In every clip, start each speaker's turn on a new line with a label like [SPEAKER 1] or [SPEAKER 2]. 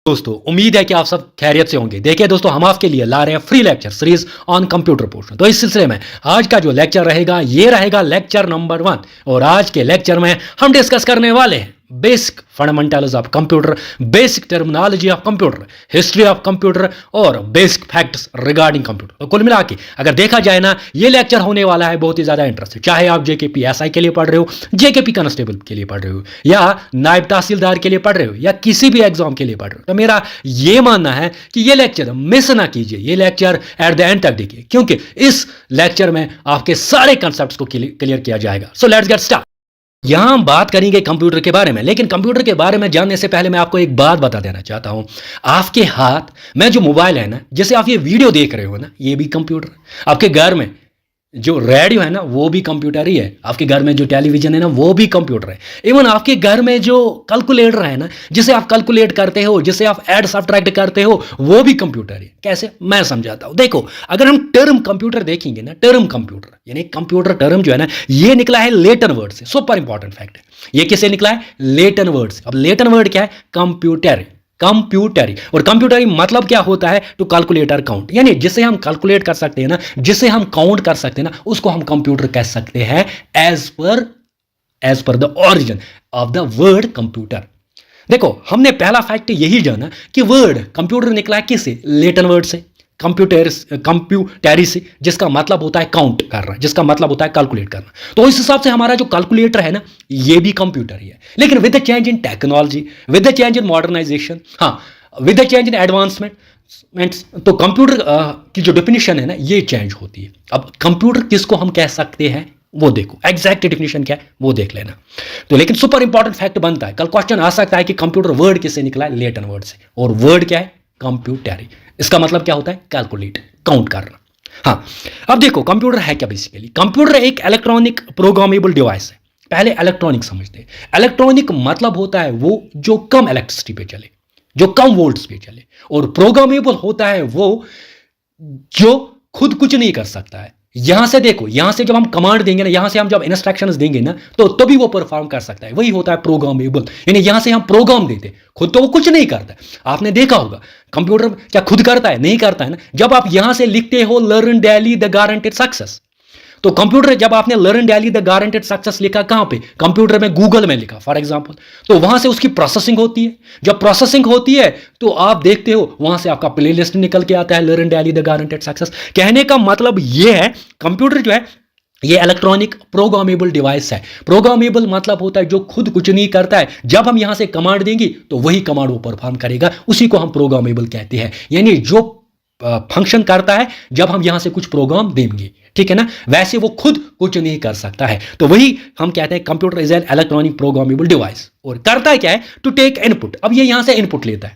[SPEAKER 1] दोस्तों उम्मीद है कि आप सब खैरियत से होंगे। देखिए दोस्तों, हम आपके लिए ला रहे हैं free lecture series on computer portion. तो इस सिलसिले में आज का जो लेक्चर रहेगा ये रहेगा लेक्चर नंबर 1। और आज के लेक्चर में हम डिस्कस करने वाले हैं basic fundamentals of computer, basic terminology of computer, history of computer और बेसिक फैक्ट्स रिगार्डिंग कंप्यूटर। तो कुल मिला के अगर देखा जाए ना, ये लेक्चर होने वाला है बहुत ही ज्यादा इंटरेस्टिंग। चाहे आप जेकेपी एसआई के लिए पढ़ रहे हो, जेकेपी कांस्टेबल के लिए पढ़ रहे हो, या नायब तहसीलदार के लिए पढ़ रहे हो, या किसी भी एग्जाम के लिए पढ़ रहे हो, तो मेरा ये मानना है कि ये लेक्चर मिस ना कीजिए। ये लेक्चर एट द एंड तक देखिए, क्योंकि इस लेक्चर में आपके सारे कंसेप्ट्स को क्लियर किया जाएगा। So let's get start. यहां हम बात करेंगे कंप्यूटर के बारे में, लेकिन कंप्यूटर के बारे में जानने से पहले मैं आपको एक बात बता देना चाहता हूं। आपके हाथ में जो मोबाइल है ना, जिसे आप ये वीडियो देख रहे हो ना, ये भी कंप्यूटर। आपके घर में जो रेडियो है ना, वो भी कंप्यूटर ही है। आपके घर में जो टेलीविजन है ना, वो भी कंप्यूटर है। इवन आपके घर में जो कैलकुलेटर है ना, जिसे आप कैलकुलेट करते हो, जिसे आप ऐड सब्ट्रैक्ट करते हो, वो भी कंप्यूटर है। कैसे, मैं समझाता हूं। देखो, अगर हम टर्म कंप्यूटर देखेंगे ना, टर्म कंप्यूटर यानी कंप्यूटर टर्म जो है ना, ये निकला है लेटिन वर्ड से। सुपर इंपॉर्टेंट फैक्ट है, ये किससे निकला है? लेटिन वर्ड से। अब लेटिन वर्ड क्या है? कंप्यूटर। कंप्यूटरी। और कंप्यूटरी मतलब क्या होता है? टू कैलकुलेटर काउंट, यानी जिसे हम कैलकुलेट कर सकते हैं ना, जिसे हम काउंट कर सकते हैं ना, उसको हम कंप्यूटर कह सकते हैं as per the origin of the word computer. देखो, हमने पहला फैक्ट यही जाना कि वर्ड कंप्यूटर निकला है किससे? लेटिन वर्ड से, कंप्यूटरी से, जिसका मतलब होता है काउंट करना, जिसका मतलब होता है कैलकुलेट करना। तो इस हिसाब से हमारा जो कैलकुलेटर है ना, ये भी कंप्यूटर ही है। लेकिन with the change in technology, with the change in modernisation, with the change in advancement, तो कंप्यूटर की जो डेफिनेशन है ना, ये चेंज होती है। अब कंप्यूटर किसको हम कह सकते हैं, वो देखो, एग्जैक्ट डेफिनेशन क्या है वो देख लेना। तो लेकिन सुपर इंपॉर्टेंट फैक्ट बनता है, कल क्वेश्चन आ सकता है कि कंप्यूटर वर्ड किससे निकला है? लेटिन वर्ड से। और वर्ड क्या है? कंप्यूटरी। इसका मतलब क्या होता है? कैलकुलेट, काउंट करना। अब देखो, कंप्यूटर है क्या बेसिकली? कंप्यूटर एक इलेक्ट्रॉनिक प्रोग्रामेबल डिवाइस है। पहले इलेक्ट्रॉनिक समझते हैं। इलेक्ट्रॉनिक मतलब होता है वो जो कम इलेक्ट्रिसिटी पे चले, जो कम वोल्ट्स पे चले। और प्रोग्रामेबल होता है वो जो खुद कुछ नहीं कर सकता है। यहां से देखो, यहां से जब हम कमांड देंगे ना, यहां से हम जब इंस्ट्रक्शंस देंगे ना, तो तभी वो परफॉर्म कर सकता है। वही होता है प्रोग्रामेबल, यानी यहां से हम प्रोग्राम देते, खुद तो वो कुछ नहीं करता। आपने देखा होगा कंप्यूटर क्या खुद करता है? नहीं करता है ना। जब आप यहां से लिखते हो learn daily the guaranteed success, तो कंप्यूटर, जब आपने learn daily the guaranteed success लिखा कहां पे? कंप्यूटर में, गूगल में लिखा फॉर एग्जांपल, तो वहां से उसकी प्रोसेसिंग होती है। जब प्रोसेसिंग होती है तो आप देखते हो वहां से आपका प्लेलिस्ट निकल के आता है, learn daily the guaranteed success. कहने का मतलब यह है, कंप्यूटर जो है ये इलेक्ट्रॉनिक प्रोग्रामेबल डिवाइस है। प्रोग्रामेबल मतलब होता है जो खुद कुछ नहीं करता है। जब हम यहां से कमांड देंगे तो वही कमांड वो परफॉर्म करेगा, उसी को हम प्रोग्रामेबल कहते हैं। यानी जो फंक्शन करता है जब हम यहां से कुछ प्रोग्राम देंगे, ठीक है ना, वैसे वो खुद कुछ नहीं कर सकता है। तो वही हम कहते हैं computer is an electronic programmable device. और करता है क्या है? To take input. अब ये यहां से इनपुट लेता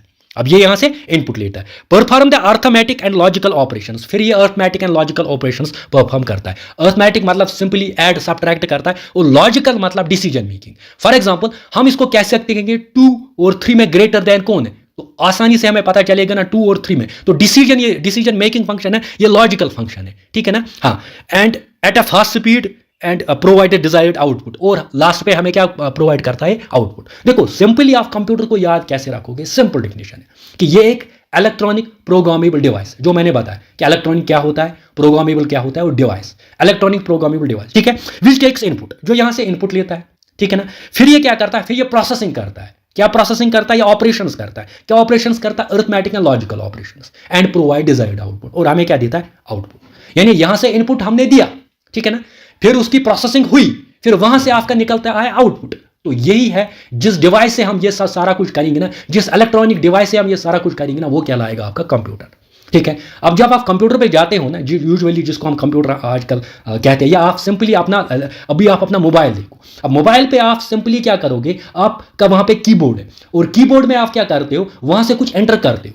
[SPEAKER 1] है, perform the arithmetic and logical operations. फिर ये arithmetic and logical operations perform करता है। अर्थमेटिक मतलब सिंपली ऐड सब्ट्रैक्ट करता है, और लॉजिकल मतलब डिसीजन मेकिंग। फॉर एग्जांपल, हम इसको कह सकते हैं कि 2 और 3 में ग्रेटर देन कौन है, तो आसानी से हमें पता चलेगा ना 2 और 3 में। तो डिसीजन, ये डिसीजन मेकिंग फंक्शन है, ये लॉजिकल फंक्शन है, ठीक है ना। And at a fast speed and provided desired output. और लास्ट पे हमें क्या प्रोवाइड करता है? आउटपुट। देखो, सिंपली आप कंप्यूटर को याद कैसे रखोगे? सिंपल डेफिनेशन है कि ये एक इलेक्ट्रॉनिक प्रोग्रामेबल डिवाइस, जो मैंने बताया कि इलेक्ट्रॉनिक क्या होता है, प्रोग्रामेबल क्या होता है, और डिवाइस, इलेक्ट्रॉनिक प्रोग्रामेबल डिवाइस, ठीक है। विच टेक्स इनपुट, जो यहां से इनपुट लेता है, ठीक है ना। फिर ये क्या करता है? फिर ये प्रोसेसिंग करता है। क्या प्रोसेसिंग करता है? या ऑपरेशंस करता है। क्या ऑपरेशंस करता है? Arithmetic and logical operations, and provide desired output. और हमें क्या देता है? आउटपुट। यानी यहां से इनपुट हमने दिया, ठीक है ना, फिर उसकी प्रोसेसिंग हुई, फिर वहां से आपका निकलता है आउटपुट। तो यही है, जिस डिवाइस से हम ये सारा कुछ करेंगे ना, जिस इलेक्ट्रॉनिक डिवाइस से हम ये सारा कुछ करेंगे ना, वो कहलाएगा आपका कंप्यूटर, ठीक है। अब जब आप कंप्यूटर पे जाते हो ना, यूजुअली जिसको हम कंप्यूटर आजकल कहते हैं, या आप सिंपली अभी आप अपना मोबाइल देखो। अब मोबाइल पे आप सिंपली क्या करोगे? आपका वहां पे कीबोर्ड है, और कीबोर्ड में आप क्या करते हो? वहां से कुछ एंटर करते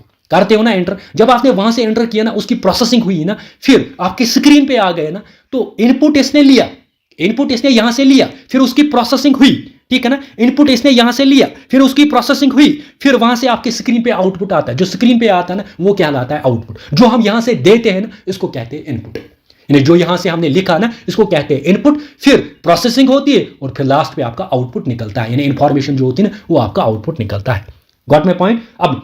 [SPEAKER 1] हो ना, एंटर। जब आपने वहां से एंटर किया ना, उसकी प्रोसेसिंग हुई ना, फिर आपकी स्क्रीन पे आ गए ना, तो इनपुट इसने लिया, इनपुट इसने यहां से लिया, फिर उसकी प्रोसेसिंग हुई, ठीक है ना। इनपुट इसने यहां से लिया, फिर उसकी प्रोसेसिंग हुई, फिर वहां से आपके स्क्रीन पे आउटपुट आता है। जो स्क्रीन पे आता है ना, वो कहलाता है आउटपुट। जो हम यहां से देते हैं ना, इसको कहते हैं इनपुट। यानी जो यहां से हमने लिखा ना, इसको कहते हैं इनपुट। फिर प्रोसेसिंग होती है, और फिर लास्ट पे आपका आउटपुट निकलता है, यानी इंफॉर्मेशन जो होती है ना, वो आपका आउटपुट निकलता है। Got my point? अब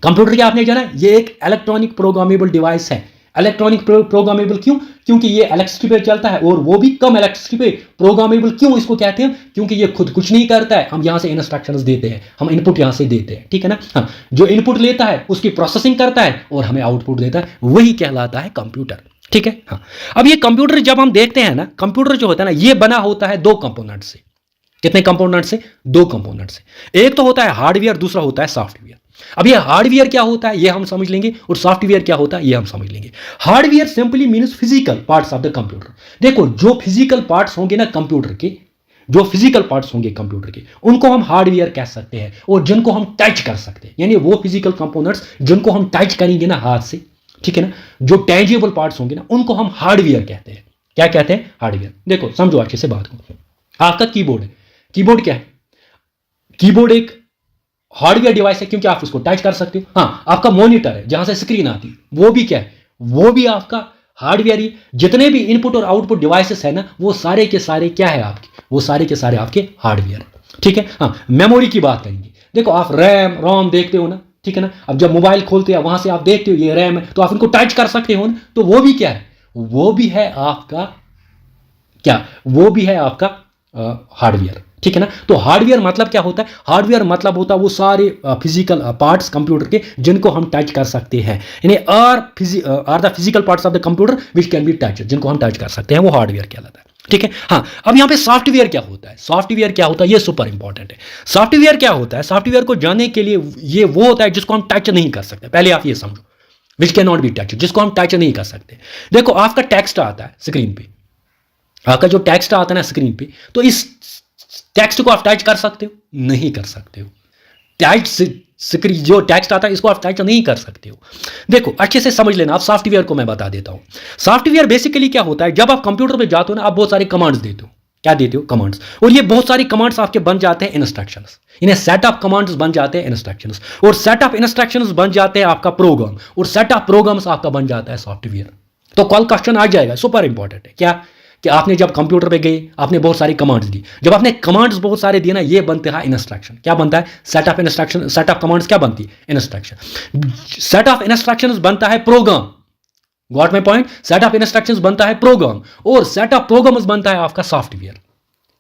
[SPEAKER 1] कंप्यूटर क्या आपने जाना, ये एक इलेक्ट्रॉनिक प्रोग्रामेबल डिवाइस है। इलेक्ट्रॉनिक प्रोग्रामेबल क्यों? क्योंकि ये इलेक्ट्रिसिटी पे चलता है और वो भी कम इलेक्ट्रिसिटी पे। प्रोग्रामेबल क्यों इसको कहते हैं? क्योंकि ये खुद कुछ नहीं करता है, हम यहां से इंस्ट्रक्शंस देते हैं, हम इनपुट यहां से देते हैं, ठीक है ना। हाँ, जो इनपुट लेता है उसकी प्रोसेसिंग करता है और हमें आउटपुट देता है, वही कहलाता है कंप्यूटर, ठीक है। हाँ, अब ये कंप्यूटर जब हम देखते हैं ना, कंप्यूटर जो होता है ना, ये बना होता है दो कंपोनेंट से। कितने कंपोनेंट से? दो कंपोनेंट से। एक तो होता है हार्डवेयर, दूसरा होता है सॉफ्टवेयर। अब ये हार्डवेयर क्या होता है ये हम समझ लेंगे, और सॉफ्टवेयर क्या होता है ये हम समझ लेंगे। Hardware simply means physical parts of the computer. देखो, जो फिजिकल पार्ट्स होंगे ना कंप्यूटर के, जो फिजिकल पार्ट्स होंगे कंप्यूटर के, उनको हम हार्डवेयर कह सकते हैं, और जिनको हम टच कर सकते हैं, यानी वो फिजिकल कंपोनेंट्स जिनको हम टच करेंगे ना हाथ से, ठीक है ना, जो टेंजिबल पार्ट्स होंगे ना, उनको हम हार्डवेयर कहते हैं। क्या कहते हैं? हार्डवेयर। देखो समझो अच्छे से बात को। आपका कीबोर्ड है, कीबोर्ड क्या है? कीबोर्ड एक हार्डवेयर डिवाइस है क्योंकि आप उसको टच कर सकते हो। हाँ, आपका मॉनिटर है जहां से स्क्रीन आती है, वो भी क्या है? वो भी आपका हार्डवेयर ही। जितने भी इनपुट और आउटपुट डिवाइसेस है ना, वो सारे के सारे क्या है आपके? वो सारे के सारे आपके हार्डवेयर, ठीक है। हाँ, मेमोरी की बात करेंगे। देखो, आप रैम रोम देखते हो ना, ठीक है ना। अब जब मोबाइल खोलते हैं वहां से आप देखते हो ये रैम है, तो आप इनको टच कर सकते हो ना, तो वो भी क्या है? वो भी है आपका क्या? वो भी है आपका हार्डवेयर, ठीक है ना। तो हार्डवेयर मतलब क्या होता है? हार्डवेयर मतलब होता है वो सारे फिजिकल पार्ट्स कंप्यूटर के जिनको हम टच कर सकते हैं, यानी are the physical parts of the computer which can be touch, जिनको हम टच कर सकते हैं, वो हार्डवेयर कहलाता है, ठीक है। हाँ, अब यहां पे सॉफ्टवेयर क्या होता है? सॉफ्टवेयर क्या होता है ये सुपर इंपॉर्टेंट है। सॉफ्टवेयर क्या होता है? सॉफ्टवेयर को जानने के लिए ये वो होता है जिसको हम टच नहीं कर सकते। पहले आप ये समझो, which can not be touch, जिसको हम टच नहीं कर सकते। देखो, आपका टेक्स्ट आता है स्क्रीन पे, आपका जो टेक्स्ट आता है ना स्क्रीन पे, तो इस टेक्स्ट को आप टच कर सकते हो? नहीं कर सकते हो। टच स्क्रीन जो टेक्स्ट आता है इसको आप टच नहीं कर सकते हो। देखो अच्छे से समझ लेना, आप सॉफ्टवेयर को मैं बता देता हूं। सॉफ्टवेयर बेसिकली क्या होता है? जब आप कंप्यूटर पे जाते हो ना, आप बहुत सारे कमांड्स देते हो। क्या देते हो? कमांड्स। और ये बहुत सारी कमांड्स आपके बन जाते हैं इंस्ट्रक्शंस, इन्हें सेट ऑफ कमांड्स बन जाते हैं इंस्ट्रक्शंस, और सेट ऑफ इंस्ट्रक्शंस बन जाते हैं आपका प्रोग्राम, और सेट ऑफ प्रोग्राम्स आपका बन जाता है सॉफ्टवेयर। तो कल क्वेश्चन आ जाएगा, सुपर इंपॉर्टेंट है क्या, कि आपने जब कंप्यूटर पे गए, आपने बहुत सारी कमांड्स दी। जब आपने कमांड्स बहुत सारे दिए ना, ये बनते हैं इंस्ट्रक्शन। क्या बनता है? Set of instruction. Set of commands क्या बनती है? इंस्ट्रक्शन। सेट ऑफ इंस्ट्रक्शंस बनता है program. Got my point? Set of instructions बनता है प्रोग्राम, और सेट ऑफ प्रोग्राम्स बनता है आपका सॉफ्टवेयर,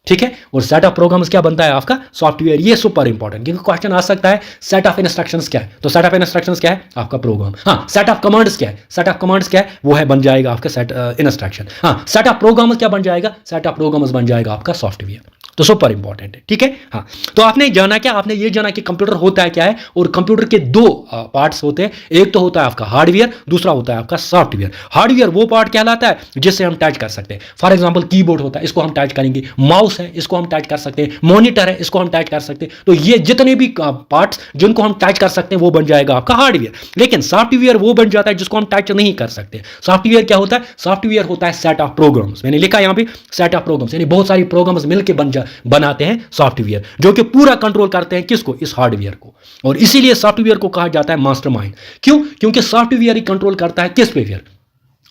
[SPEAKER 1] ठीक है। और सेट ऑफ प्रोग्राम्स क्या बनता है? आपका सॉफ्टवेयर। ये सुपर इंपॉर्टेंट, क्योंकि क्वेश्चन आ सकता है सेट ऑफ इंस्ट्रक्शंस क्या है, तो सेट ऑफ इंस्ट्रक्शंस क्या है? आपका प्रोग्राम। हाँ, सेट ऑफ कमांड्स क्या है? सेट ऑफ कमांड्स क्या है? वो है बन जाएगा आपका सेट इंस्ट्रक्शन। हाँ, सेट ऑफ प्रोग्राम्स क्या बन जाएगा? सेट ऑफ प्रोग्राम्स बन जाएगा आपका सॉफ्टवेयर। तो सुपर इंपॉर्टेंट है, ठीक है। हाँ, तो आपने जाना क्या? आपने ये जाना कि कंप्यूटर होता है क्या है, और कंप्यूटर के दो पार्ट्स होते हैं। एक तो होता है आपका हार्डवेयर, दूसरा होता है आपका सॉफ्टवेयर। हार्डवेयर वो पार्ट कहलाता है जिससे हम टच कर सकते हैं। फॉर एग्जांपल कीबोर्ड होता है, इसको हम टच करेंगे। माउस है, इसको हम टच कर सकते हैं। मॉनिटर है, इसको हम टच कर सकते हैं। तो ये जितने भी पार्ट्स जिनको हम टच कर सकते हैं वो बन जाएगा आपका हार्डवेयर। लेकिन सॉफ्टवेयर वो बन जाता है जिसको हम टच नहीं कर सकते। सॉफ्टवेयर क्या होता है? सॉफ्टवेयर होता है सेट ऑफ प्रोग्राम्स। मैंने लिखा यहां पे सेट ऑफ प्रोग्राम्स, यानी बहुत सारी प्रोग्राम्स मिलकर बनाते हैं सॉफ्टवेयर, जो कि पूरा कंट्रोल करते हैं किसको? इस हार्डवेयर को। और इसीलिए सॉफ्टवेयर को कहा जाता है मास्टरमाइंड। क्यों? क्योंकि सॉफ्टवेयर ही कंट्रोल करता है किस पे? फिर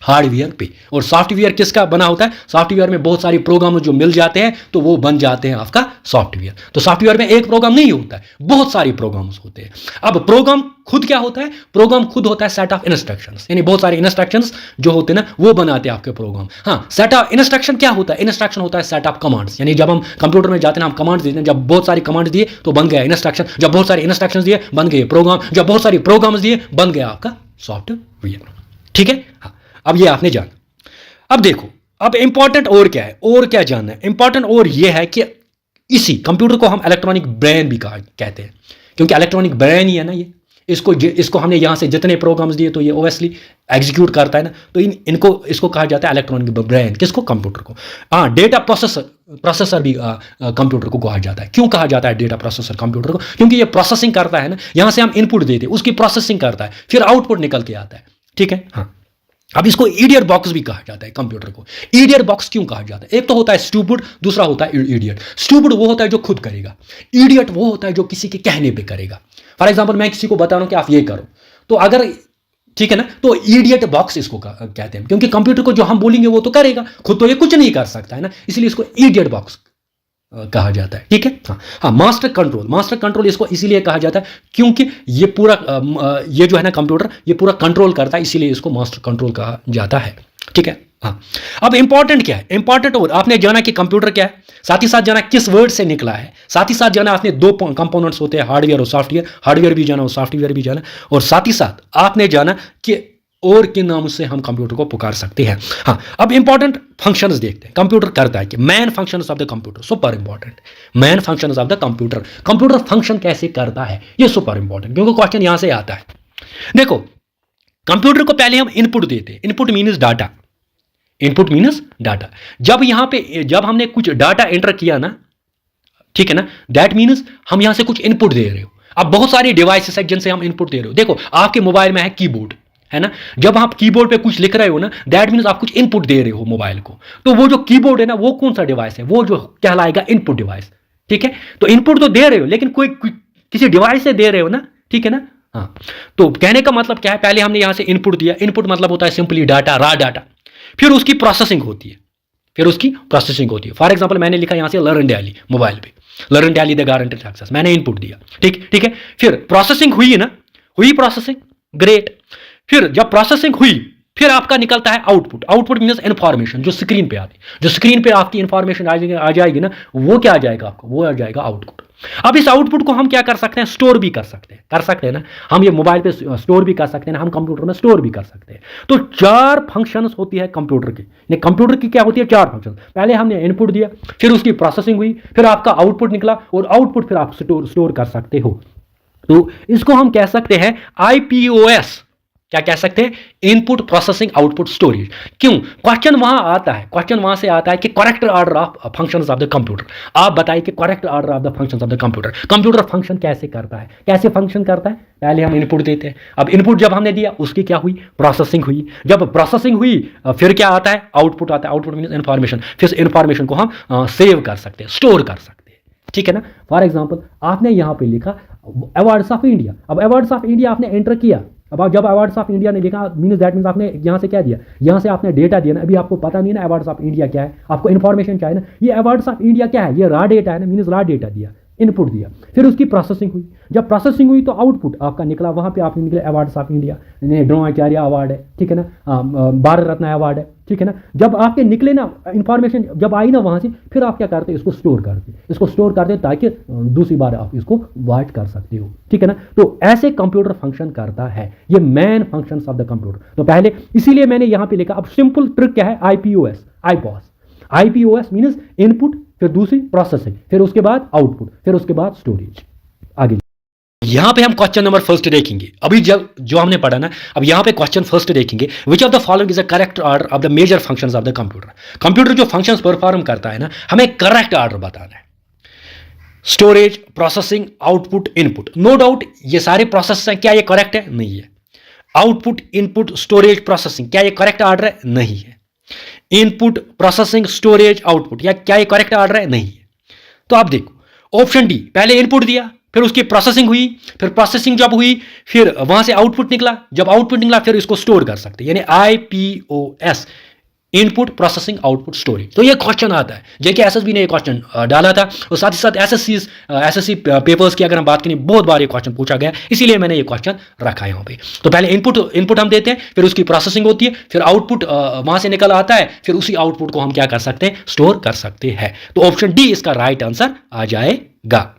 [SPEAKER 1] हार्डवेयर पे। और सॉफ्टवेयर किसका बना होता है? सॉफ्टवेयर में बहुत सारे प्रोग्राम जो मिल जाते हैं तो वो बन जाते हैं आपका सॉफ्टवेयर। तो सॉफ्टवेयर में एक प्रोग्राम नहीं होता है, बहुत सारे प्रोग्राम्स होते हैं। अब प्रोग्राम खुद क्या होता है? प्रोग्राम खुद होता है सेट ऑफ इंस्ट्रक्शंस, यानी बहुत सारे इंस्ट्रक्शंस जो होते हैं ना, वो बनाते हैं आपके प्रोग्राम। हाँ, सेट ऑफ इंस्ट्रक्शन क्या होता है? इंस्ट्रक्शन होता है सेट ऑफ कमांड्स, यानी जब हम कंप्यूटर में जाते हैं हम कमांड्स देते हैं। जब बहुत सारी कमांड्स दिए तो बन गया इंस्ट्रक्शन, जब बहुत सारे इंस्ट्रक्शंस दिए बन गए प्रोग्राम, जब बहुत सारे प्रोग्राम्स दिए बन गया आपका सॉफ्टवेयर, ठीक है। हाँ, अब ये आपने जाना। अब देखो, अब इंपॉर्टेंट और क्या है, और क्या जानना है? इंपॉर्टेंट और ये है कि इसी कंप्यूटर को हम इलेक्ट्रॉनिक ब्रेन भी कहते हैं, क्योंकि इलेक्ट्रॉनिक ब्रेन ही है ना ये। इसको हमने यहां से जितने प्रोग्राम्स दिए तो ये ओवेसली एग्जीक्यूट करता है ना, तो इसको कहा जाता है इलेक्ट्रॉनिक ब्रेन। किसको? कंप्यूटर को। हाँ, डेटा प्रोसेसर भी कंप्यूटर को कहा जाता है। क्यों कहा जाता है डेटा प्रोसेसर कंप्यूटर को? क्योंकि ये प्रोसेसिंग करता है ना, यहां से हम इनपुट देते हैं, उसकी प्रोसेसिंग करता है, फिर आउटपुट निकल के आता है, ठीक है। हाँ, अब इसको इडियट बॉक्स भी कहा जाता है कंप्यूटर को। इडियट बॉक्स क्यों कहा जाता है? एक तो होता है स्टूपिड, दूसरा होता है इडियट। स्टूपिड वो होता है जो खुद करेगा, इडियट वो होता है जो किसी के कहने पे करेगा। फॉर एग्जांपल मैं किसी को बता रहा हूं कि आप ये करो, तो अगर ठीक है ना, तो इडियट बॉक्स इसको कहते हैं, क्योंकि कंप्यूटर को जो हम बोलेंगे वो तो करेगा, खुद तो ये कुछ नहीं कर सकता है ना, इसलिए इसको इडियट बॉक्स कहा जाता है, ठीक है। हाँ हाँ, मास्टर कंट्रोल इसको इसीलिए कहा जाता है क्योंकि ये पूरा ये जो है ना कंप्यूटर, ये पूरा कंट्रोल करता है, इसीलिए इसको मास्टर कंट्रोल कहा जाता है, ठीक है। हाँ, अब इंपॉर्टेंट क्या है, इंपॉर्टेंट और आपने जाना कि कंप्यूटर क्या है, साथ ही साथ जाना किस वर्ड से निकला है, साथ ही साथ जाना आपने दो कंपोनेंट्स होते हैं, हार्डवेयर और सॉफ्टवेयर, हार्डवेयर भी जाना और सॉफ्टवेयर भी जाना, और साथ ही साथ आपने जाना कि और किन नामों से हम कंप्यूटर को पुकार सकते हैं। हाँ, अब इंपॉर्टेंट फंक्शंस देखते हैं कंप्यूटर करता है कि man functions of the computer, super important, man functions of the computer, computer function कैसे करता है, ये सुपर इंपॉर्टेंट, क्योंकि क्वेश्चन यहां से आता है। देखो, कंप्यूटर को पहले हम इनपुट देते हैं, input means data, input means data. जब यहां पे जब हमने कुछ डाटा एंटर किया ना, ठीक है ना, दैट मीन्स हम यहां से कुछ इनपुट दे रहे हो। अब बहुत सारी डिवाइसेस हैं जिनसे हम इनपुट दे रहे हो। देखो, आपके मोबाइल में है कीबोर्ड, है ना, जब आप कीबोर्ड पे कुछ लिख रहे हो ना, दैट मीन्स आप कुछ इनपुट दे रहे हो मोबाइल को। तो वो जो कीबोर्ड है ना, वो कौन सा डिवाइस है, वो जो कहलाएगा इनपुट डिवाइस, ठीक है। तो इनपुट तो दे रहे हो, लेकिन कोई किसी डिवाइस से दे रहे हो ना, ठीक है ना। हाँ, तो कहने का मतलब क्या है, पहले हमने यहां से इनपुट दिया, इनपुट मतलब होता है सिंपली डाटा, रा डाटा, फिर उसकी प्रोसेसिंग होती है, फिर उसकी प्रोसेसिंग होती है। फॉर एग्जांपल मैंने लिखा यहां से लर्न डैली, मोबाइल पे learn daily the guaranteed success, मैंने इनपुट दिया, ठीक है। फिर प्रोसेसिंग हुई ना, हुई प्रोसेसिंग, ग्रेट। फिर जब प्रोसेसिंग हुई, फिर आपका निकलता है आउटपुट, आउटपुट मीन्स इंफॉर्मेशन जो स्क्रीन पे आती है, जो स्क्रीन पे आपकी इंफॉर्मेशन आ जाएगी ना, वो क्या आ जाएगा आपको, वो आ जाएगा आउटपुट। अब इस आउटपुट को हम क्या कर सकते हैं, स्टोर भी कर सकते हैं ना, हम ये मोबाइल पे स्टोर भी कर सकते हैं ना, हम कंप्यूटर में स्टोर भी कर सकते हैं। तो 4 फंक्शंस होती है कंप्यूटर की, कंप्यूटर की क्या होती है, 4 फंक्शन। पहले हमने इनपुट दिया, फिर उसकी प्रोसेसिंग हुई, फिर आपका आउटपुट निकला, और आउटपुट फिर आप स्टोर कर सकते हो। तो इसको हम कह सकते हैं IPOS, क्या कह सकते हैं, इनपुट प्रोसेसिंग आउटपुट स्टोरेज। क्यों, क्वेश्चन वहां आता है, क्वेश्चन वहां से आता है कि correct order of functions of the computer. आप बताइए कि correct order of the functions of the computer, computer function कैसे करता है, कैसे फंक्शन करता है। पहले हम इनपुट देते हैं, अब इनपुट जब हमने दिया, उसकी क्या हुई, प्रोसेसिंग हुई। जब प्रोसेसिंग हुई, फिर क्या आता है, आउटपुट आता है, आउटपुट मीन्स इन्फॉर्मेशन। फिर इन्फॉर्मेशन को हम सेव कर सकते हैं, स्टोर कर सकते हैं, ठीक है ना। फॉर एग्जाम्पल आपने यहां पर लिखा अवार्ड्स ऑफ इंडिया, अब अवार्ड्स ऑफ इंडिया आपने एंटर किया। अब जब अवार्ड्स ऑफ इंडिया ने लिखा, मीन्स दैट मीन्स आपने यहाँ से क्या दिया, यहाँ से आपने डेटा दिया ना। अभी आपको पता नहीं ना अवार्ड्स ऑफ इंडिया क्या है, आपको इन्फॉर्मेशन चाहिए ना, ये अवार्ड्स ऑफ इंडिया क्या है, ये रा डेटा है ना, मीन्स रा डेटा दिया, इनपुट दिया, फिर उसकी प्रोसेसिंग हुई। जब प्रोसेसिंग हुई तो आउटपुट आपका निकला, वहाँ पे आपने निकले awards of India, Dronacharya award है, ठीक है ना, भारत रत्न अवार्ड है, ठीक है ना। जब आपके निकले ना इन्फॉर्मेशन, जब आई ना वहाँ से, फिर आप क्या करते, इसको स्टोर करते, इसको स्टोर करते ताकि दूसरी बार आप इसको वाच कर सकते हो, ठीक है ना। तो ऐसे कंप्यूटर फंक्शन करता है, ये main function of the computer. तो पहले इसीलिए मैंने यहाँ पे लिखा। अब सिंपल ट्रिक क्या है, IPOS मीन्स इनपुट, फिर दूसरी प्रोसेसिंग, फिर उसके बाद आउटपुट, फिर उसके बाद स्टोरेज। आगे यहां पे हम क्वेश्चन नंबर फर्स्ट देखेंगे। अभी जब जो हमने पढ़ा ना, अब यहां पे क्वेश्चन फर्स्ट देखेंगे, which of the following is the correct order of the major functions of the computer. Computer जो फंक्शंस परफॉर्म करता है ना, हमें करेक्ट ऑर्डर बताना है, storage, processing, output, input. No doubt ये सारे प्रोसेस हैं, क्या ये करेक्ट है, नहीं है। आउटपुट, इनपुट, स्टोरेज, प्रोसेसिंग, क्या ये करेक्ट ऑर्डर है, नहीं है। इनपुट, प्रोसेसिंग, स्टोरेज, आउटपुट, या क्या ये करेक्ट ऑर्डर है, नहीं है। तो आप देखो ऑप्शन डी, पहले इनपुट दिया, फिर उसकी प्रोसेसिंग हुई, फिर प्रोसेसिंग जब हुई, फिर वहां से आउटपुट निकला, जब आउटपुट निकला फिर इसको स्टोर कर सकते हैं, यानी IPOS, input processing output storage. तो ये क्वेश्चन आता है, जेके एसएसबी ने ये क्वेश्चन डाला था, और साथ ही साथ एसएससी पेपर्स की अगर हम बात करें, बहुत बार ये क्वेश्चन पूछा गया, इसीलिए मैंने ये क्वेश्चन रखा है यहाँ पे। तो पहले इनपुट हम देते हैं, फिर उसकी प्रोसेसिंग होती है, फिर आउटपुट वहां से निकल आता है, फिर उसी आउटपुट को हम क्या कर सकते हैं, स्टोर कर सकते हैं। तो ऑप्शन डी इसका राइट आंसर आ जाएगा।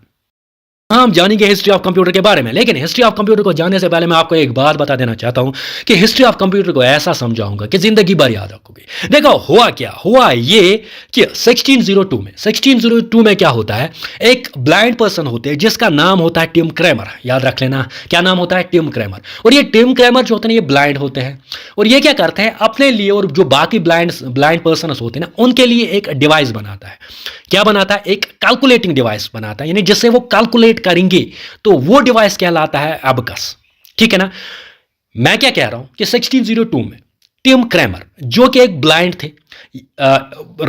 [SPEAKER 1] हम जानेंगे हिस्ट्री ऑफ कंप्यूटर के बारे में, लेकिन हिस्ट्री ऑफ कंप्यूटर को जानने से पहले मैं आपको एक बात बता देना चाहता हूं कि हिस्ट्री ऑफ कंप्यूटर को ऐसा समझाऊंगा कि जिंदगी भर याद रखोगे। देखो हुआ क्या, हुआ ये कि 1602 में क्या होता है, एक ब्लाइंड पर्सन होते हैं जिसका नाम होता है टिम क्रैमर। याद रख लेना, क्या नाम होता है, टिम क्रैमर। और ये टिम क्रैमर जो होते हैं, ये ब्लाइंड होते हैं, और ये क्या करते हैं, अपने लिए और जो बाकी ब्लाइंड पर्सन होते हैं ना, उनके लिए एक डिवाइस बनाता है। क्या बनाता है, एक कैलकुलेटिंग डिवाइस बनाता है, यानी जिससे वो कैलकुलेट करेंगे, तो वो डिवाइस कहलाता है अबकस, ठीक है ना। मैं क्या कह रहा हूं कि 1602 में टिम क्रैमर, जो कि एक ब्लाइंड थे,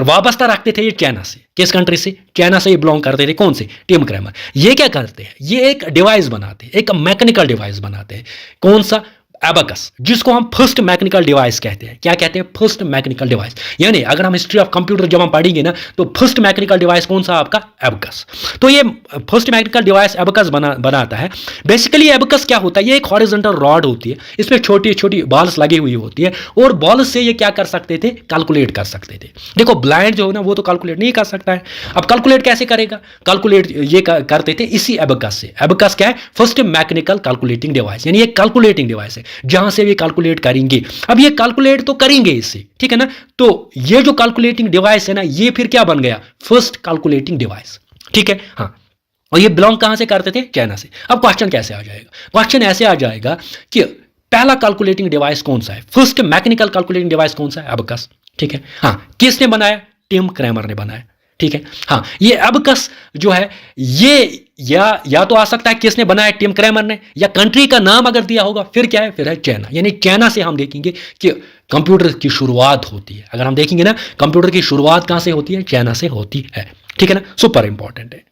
[SPEAKER 1] वाबस्ता रखते थे ये चाइना से। किस कंट्री से, चाइना से ये बिलोंग करते थे। कौन से, टिम क्रैमर। ये क्या करते हैं, ये एक डिवाइस बनाते हैं, एक मैकेनिकल डिवाइस बनाते हैं। कौन सा, एबकस, जिसको हम फर्स्ट मैकेनिकल डिवाइस कहते हैं। क्या कहते हैं? First mechanical device. यानी अगर हम हिस्ट्री ऑफ कंप्यूटर जब हम पढ़ेंगे ना, तो फर्स्ट मैकेनिकल डिवाइस कौन सा? आपका एबकस। तो ये फर्स्ट मैकेनिकल डिवाइस एबकस बनाता है। बेसिकली एबकस क्या होता है? ये एक हॉरिजॉन्टल रॉड होती है, इसमें छोटी छोटी बॉल्स लगी हुई होती है, और बॉल्स से ये क्या कर सकते थे? कैलकुलेट कर सकते थे। देखो ब्लाइंड जो है ना, वो तो कैलकुलेट नहीं कर सकता है। अब कैलकुलेट कैसे करेगा? कैलकुलेट ये करते थे इसी एबकस से। एबकस क्या है? फर्स्ट मैकेनिकल कैलकुलेटिंग डिवाइस, यानी एक कैलकुलेटिंग डिवाइस है जहां से वे कैलकुलेट करेंगे। अब ये कैलकुलेट तो करेंगे इससे, ठीक है ना? तो ये जो कैलकुलेटिंग डिवाइस है ना, ये फिर क्या बन गया? फर्स्ट कैलकुलेटिंग डिवाइस, ठीक है। हाँ, और ये बिलोंग कहां से करते थे? चाइना से। अब क्वेश्चन कैसे आ जाएगा? क्वेश्चन ऐसे आ जाएगा कि पहला कैलकुलेटिंग डिवाइस कौन सा है? फर्स्ट मैकेनिकल कैलकुलेटिंग डिवाइस कौन सा है? एबकस, ठीक है। हाँ, किसने बनाया? टिम क्रैमर ने बनाया, ठीक है। हाँ, ये एबकस जो है, ये या तो आ सकता है किसने बनाया? टिम क्रैमर ने, या कंट्री का नाम अगर दिया होगा फिर क्या है? फिर है चाइना। यानी चाइना से हम देखेंगे कि कंप्यूटर की शुरुआत होती है। अगर हम देखेंगे ना, कंप्यूटर की शुरुआत कहां से होती है? चाइना से होती है, ठीक है ना? सुपर इंपॉर्टेंट है।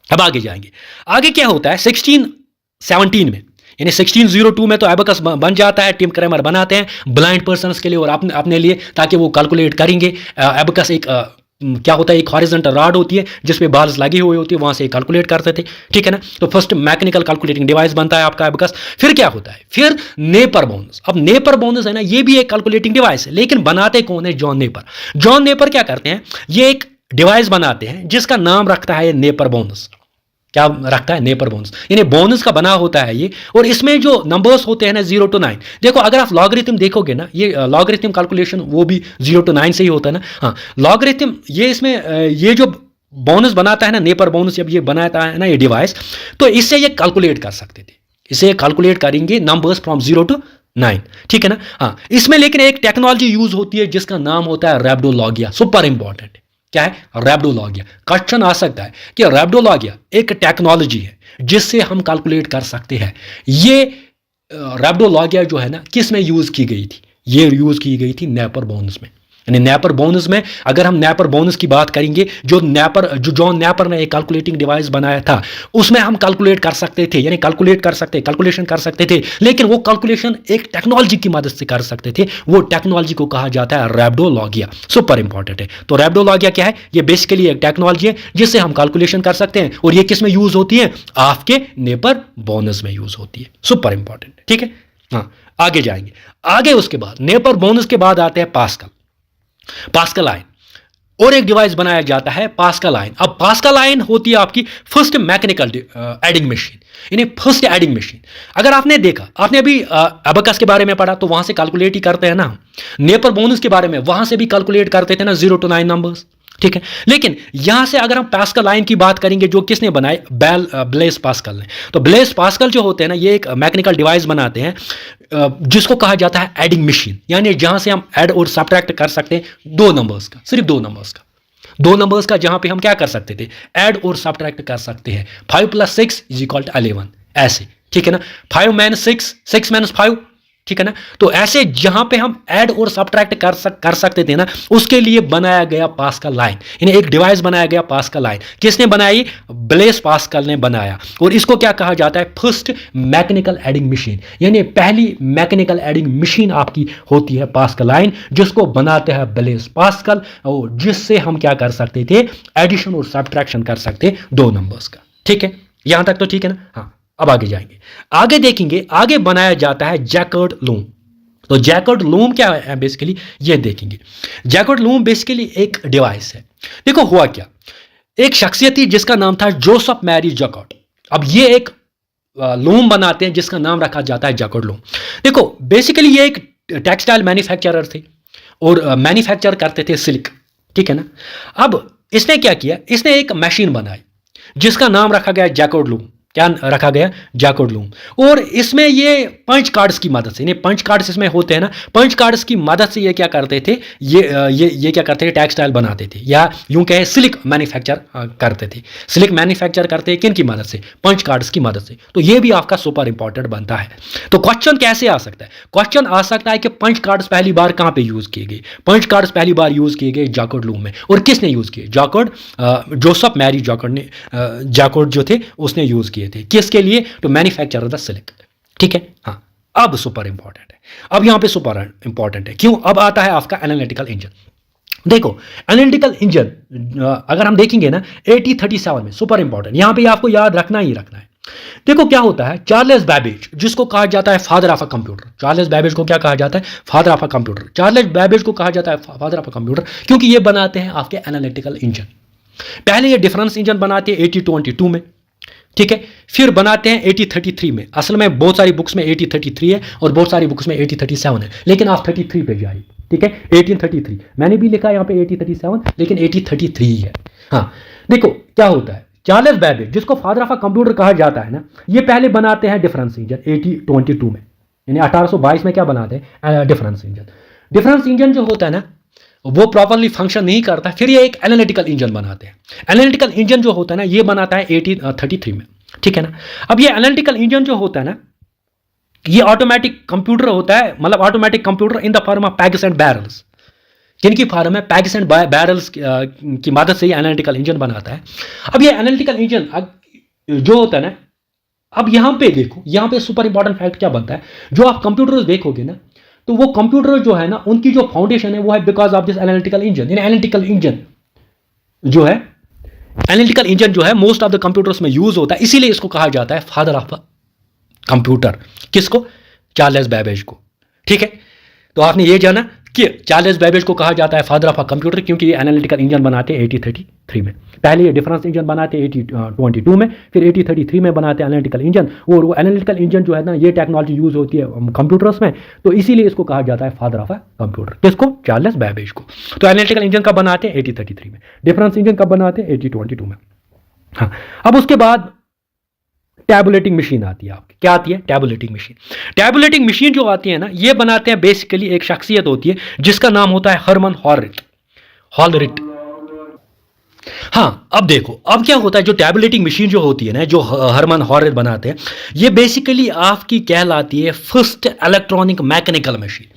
[SPEAKER 1] अब आगे जाएंगे। आगे क्या होता है? 1617 में, यानी 1602 में तो एबकस बन जाता है। टिम क्रैमर बनाते हैं ब्लाइंड पर्सन्स के लिए और अपने लिए, ताकि वो कैलकुलेट करेंगे। एबकस एक क्या होता है? एक हॉरिजॉन्टल रॉड होती है जिसमें बाल्स लगी हुई होती है, वहां से कैलकुलेट करते थे, ठीक है ना? तो फर्स्ट मैकेनिकल कैलकुलेटिंग डिवाइस बनता है आपका एबकस। फिर क्या होता है? फिर नेपर बोनस। अब नेपर बोनस है ना, ये भी एक कैलकुलेटिंग डिवाइस है, लेकिन बनाते कौन है? जॉन नेपर। जॉन नेपर क्या करते हैं? ये एक डिवाइस बनाते हैं जिसका नाम रखता है नेपर बोनस। क्या रखता है? नेपर बोनस। यानी बोनस का बना होता है ये, और इसमें जो नंबर्स होते हैं ना 0 to 9, देखो अगर आप लॉगरिथम देखोगे ना, ये लॉगरिथम कैलकुलेशन वो भी 0 to 9 से ही होता है ना। हाँ, लॉगरिथम ये इसमें ये जो बोनस बनाता है ना, नेपर बोनस, जब ये बनाता है ना ये डिवाइस, तो इससे ये कैलकुलेट कर सकते थे। इसे कैलकुलेट करेंगे नंबर्स फ्रॉम 0 to 9, ठीक है ना। हाँ, इसमें लेकिन एक टेक्नोलॉजी यूज होती है जिसका नाम होता है रैप्डोलॉगिया। सुपर इंपॉर्टेंट है। क्या है? रैप्डोलॉगिया। क्वेश्चन आ सकता है कि रैप्डोलॉगिया एक टेक्नोलॉजी है जिससे हम कैलकुलेट कर सकते हैं। ये रैप्डोलॉगिया जो है ना, किस में यूज की गई थी? ये यूज की गई थी नेपर बोनस में। यानी नेपर बोनस में, अगर हम नेपर बोनस की बात करेंगे, जो जॉन नेपर ने एक कैलकुलेटिंग डिवाइस बनाया था, उसमें हम कैलकुलेट कर सकते थे, यानी कैलकुलेशन कर सकते थे, लेकिन वो कैलकुलेशन एक टेक्नोलॉजी की मदद से कर सकते थे। वो टेक्नोलॉजी को कहा जाता है रैप्डोलॉगिया। सुपर इंपॉर्टेंट है। तो रैप्डोलॉगिया क्या है? ये बेसिकली एक टेक्नोलॉजी है जिससे हम कैलकुलेशन कर सकते हैं, और ये किस में यूज होती है? आपके नेपर बोनस में यूज होती है। सुपर इंपॉर्टेंट, ठीक है। हाँ, आगे जाएंगे। आगे उसके बाद नेपर बोनस के बाद आते हैं पास्कल। पास्कल आयन, और एक डिवाइस बनाया जाता है पास्कल आयन। अब पास्कल आयन होती है आपकी फर्स्ट मैकेनिकल एडिंग मशीन, यानी फर्स्ट एडिंग मशीन। अगर आपने देखा, आपने अभी एबकस के बारे में पढ़ा, तो वहां से कैलकुलेट ही करते हैं ना। नेपर बोनस के बारे में वहां से भी कैलकुलेट करते थे ना, 0 to 9 नंबर्स, ठीक है। लेकिन यहां से अगर हम पास्कल आयन की बात करेंगे, जो किसने बनाए? ब्लेस पास्कल ने। तो ब्लेस पास्कल जो होते हैं ना, ये एक मैकेनिकल डिवाइस बनाते हैं जिसको कहा जाता है एडिंग मशीन, यानी जहां से हम ऐड और सब्ट्रैक्ट कर सकते हैं 2 नंबर्स का, सिर्फ 2 नंबर्स का, 2 नंबर्स का, जहां पे हम क्या कर सकते थे? ऐड और सब्ट्रैक्ट कर सकते हैं। 5 + 6 = 11, ऐसे, ठीक है ना। 5 - 6, 6 - 5, ठीक है ना। तो ऐसे जहां पे हम ऐड और सब्ट्रैक्ट कर सकते थे ना, उसके लिए बनाया गया पास्कल आयन, यानी एक डिवाइस बनाया गया पास्कल आयन। किसने बनाई? ब्लेस पास्कल ने बनाया। और इसको क्या कहा जाता है? फर्स्ट मैकेनिकल एडिंग मशीन, यानी पहली मैकेनिकल एडिंग मशीन आपकी होती है पास्कल आयन, जिसको बनाते हैं ब्लेस पास्कल, और जिससे हम क्या कर सकते थे? एडिशन और सब्ट्रैक्शन कर सकते 2 नंबर्स का, ठीक है। यहां तक तो ठीक है ना। हाँ, अब आगे जाएंगे। आगे देखेंगे, आगे बनाया जाता है जैकर्ड लूम। तो जैकर्ड लूम क्या है बेसिकली, ये देखेंगे। जैकर्ड लूम बेसिकली एक डिवाइस है। देखो हुआ क्या, एक शख्सियत थी जिसका नाम था जोसेफ मैरी जैकर्ड। अब ये एक लूम बनाते हैं जिसका नाम रखा जाता है जैकर्ड लूम। देखो बेसिकली ये एक टेक्सटाइल मैन्युफैक्चरर थे, और मैन्युफैक्चर करते थे सिल्क, ठीक है ना। अब इसने क्या किया? इसने एक मशीन बनाई जिसका नाम रखा गया जैकर्ड लूम। क्या रखा गया? Jacquard loom. और इसमें ये पंच कार्ड्स की मदद से, पंच कार्ड्स इसमें होते हैं ना, पंच कार्ड्स की मदद से ये क्या करते थे? ये क्या करते थे? टेक्सटाइल बनाते थे, या यूं कहें सिल्क मैन्युफैक्चर करते थे। सिल्क मैन्युफैक्चर करते हैं किन की मदद से? पंच कार्ड्स की मदद से। तो ये भी आपका सुपर इंपॉर्टेंट बनता है। तो क्वेश्चन कैसे आ सकता है? क्वेश्चन आ सकता है कि पंच कार्ड्स पहली बार कहां पे यूज किए गए? पंच कार्ड्स पहली बार यूज किए गए जैकर्ड लूम में। और किसने यूज किए? जैकर्ड, जोसेफ मैरी जैकर्ड ने, जैकर्ड जो थे उसने यूज किए थे। किसके लिए? टू मैन्युफैक्चर द सिल्क, ठीक है। हाँ, अब सुपर इंपॉर्टेंट है, अब यहां पे सुपर इंपॉर्टेंट है। क्यों? अब आता है आपका एनालिटिकल इंजन। देखो एनालिटिकल इंजन अगर हम देखेंगे ना 8037 में, सुपर इंपॉर्टेंट, यहां पे आपको याद रखना ही रखना है। देखो क्या होता है, चार्ल्स बैबेज जिसको कहा जाता है father of a computer, Charles Babbage को क्या कहा जाता है? Father of a computer. Charles Babbage को कहा जाता है फादर ऑफ अ कंप्यूटर क्योंकि ये बनाते हैं आपके एनालिटिकल इंजन। पहले ये डिफरेंस इंजन बनाते हैं 8022 में, ठीक है, फिर बनाते हैं 8033 में। असल में बहुत सारी बुक्स में 8033 है और बहुत सारी बुक्स में 8037 है, लेकिन आप 33 पे जाइए, ठीक है, 1833। मैंने भी लिखा है यहाँ पे 8037, लेकिन 8033 ही है। हाँ देखो क्या होता है, चार्ल्स बैबेज जिसको फादर ऑफ अ कंप्यूटर कहा जाता है ना, ये पहले बनाते हैं डिफरेंस इंजन 8022 में, यानी 1822 में क्या बनाते हैं? Difference engine. डिफरेंस इंजन जो होता है ना वो प्रॉपरली फंक्शन नहीं करता, फिर ये एक एनालिटिकल इंजन बनाते हैं। एनालिटिकल इंजन जो होता है ना ये बनाता है 1833 में, ठीक है ना। अब ये एनालिटिकल इंजन जो होता है ना ये ऑटोमेटिक कंप्यूटर होता है, मतलब automatic computer in the form of पैग्स and barrels. किनकी फॉर्म है? पैग्स एंड बैरल्स की मदद से ये एनालिटिकल इंजन बनाता है। अब ये एनालिटिकल इंजन जो होता है ना, अब यहां पे देखो, यहां पे सुपर इंपॉर्टेंट फैक्ट क्या बनता है, जो आप कंप्यूटर देखोगे ना तो वो कंप्यूटर जो है ना उनकी जो फाउंडेशन है वो है because of this analytical engine. Analytical engine जो है, एनालिटिकल इंजन जो है मोस्ट ऑफ द कंप्यूटर्स में यूज होता है, इसीलिए इसको कहा जाता है फादर ऑफ कंप्यूटर। किसको? चार्ल्स बैबेज को, ठीक है। तो आपने ये जाना कि चार्ल्स बैबेज को कहा जाता है फादर ऑफ अ कंप्यूटर क्योंकि ये एनालिटिकल इंजन बनाते हैं 8033 में। पहले ये डिफरेंस इंजन बनाते हैं 8022 में, फिर 8033 में बनाते हैं एनालिटिकल इंजन। और वो एनालिटिकल इंजन जो है ना ये टेक्नोलॉजी यूज होती है कंप्यूटर्स में, तो इसीलिए इसको कहा जाता है फादर ऑफ अ कंप्यूटर। किसको? चार्ल्स बैबेज को। तो एनालिटिकल इंजन कब बनाते हैं? 8033 में। डिफरेंस इंजन कब बनाते हैं? 8022 में। हाँ, अब उसके बाद टैबुलेटिंग मशीन आती है आपकी। क्या आती है? Tabulating machine. टैबुलेटिंग मशीन जो आती है ना ये बनाते हैं, बेसिकली एक शख्सियत होती है जिसका नाम होता है हरमन हॉलरिट। हाँ अब देखो, अब क्या होता है, जो टैबुलेटिंग मशीन जो होती है ना, जो हरमन हॉलरिट बनाते हैं, ये बेसिकली आपकी कहलाती है फर्स्ट इलेक्ट्रॉनिक मैकेनिकल मशीन।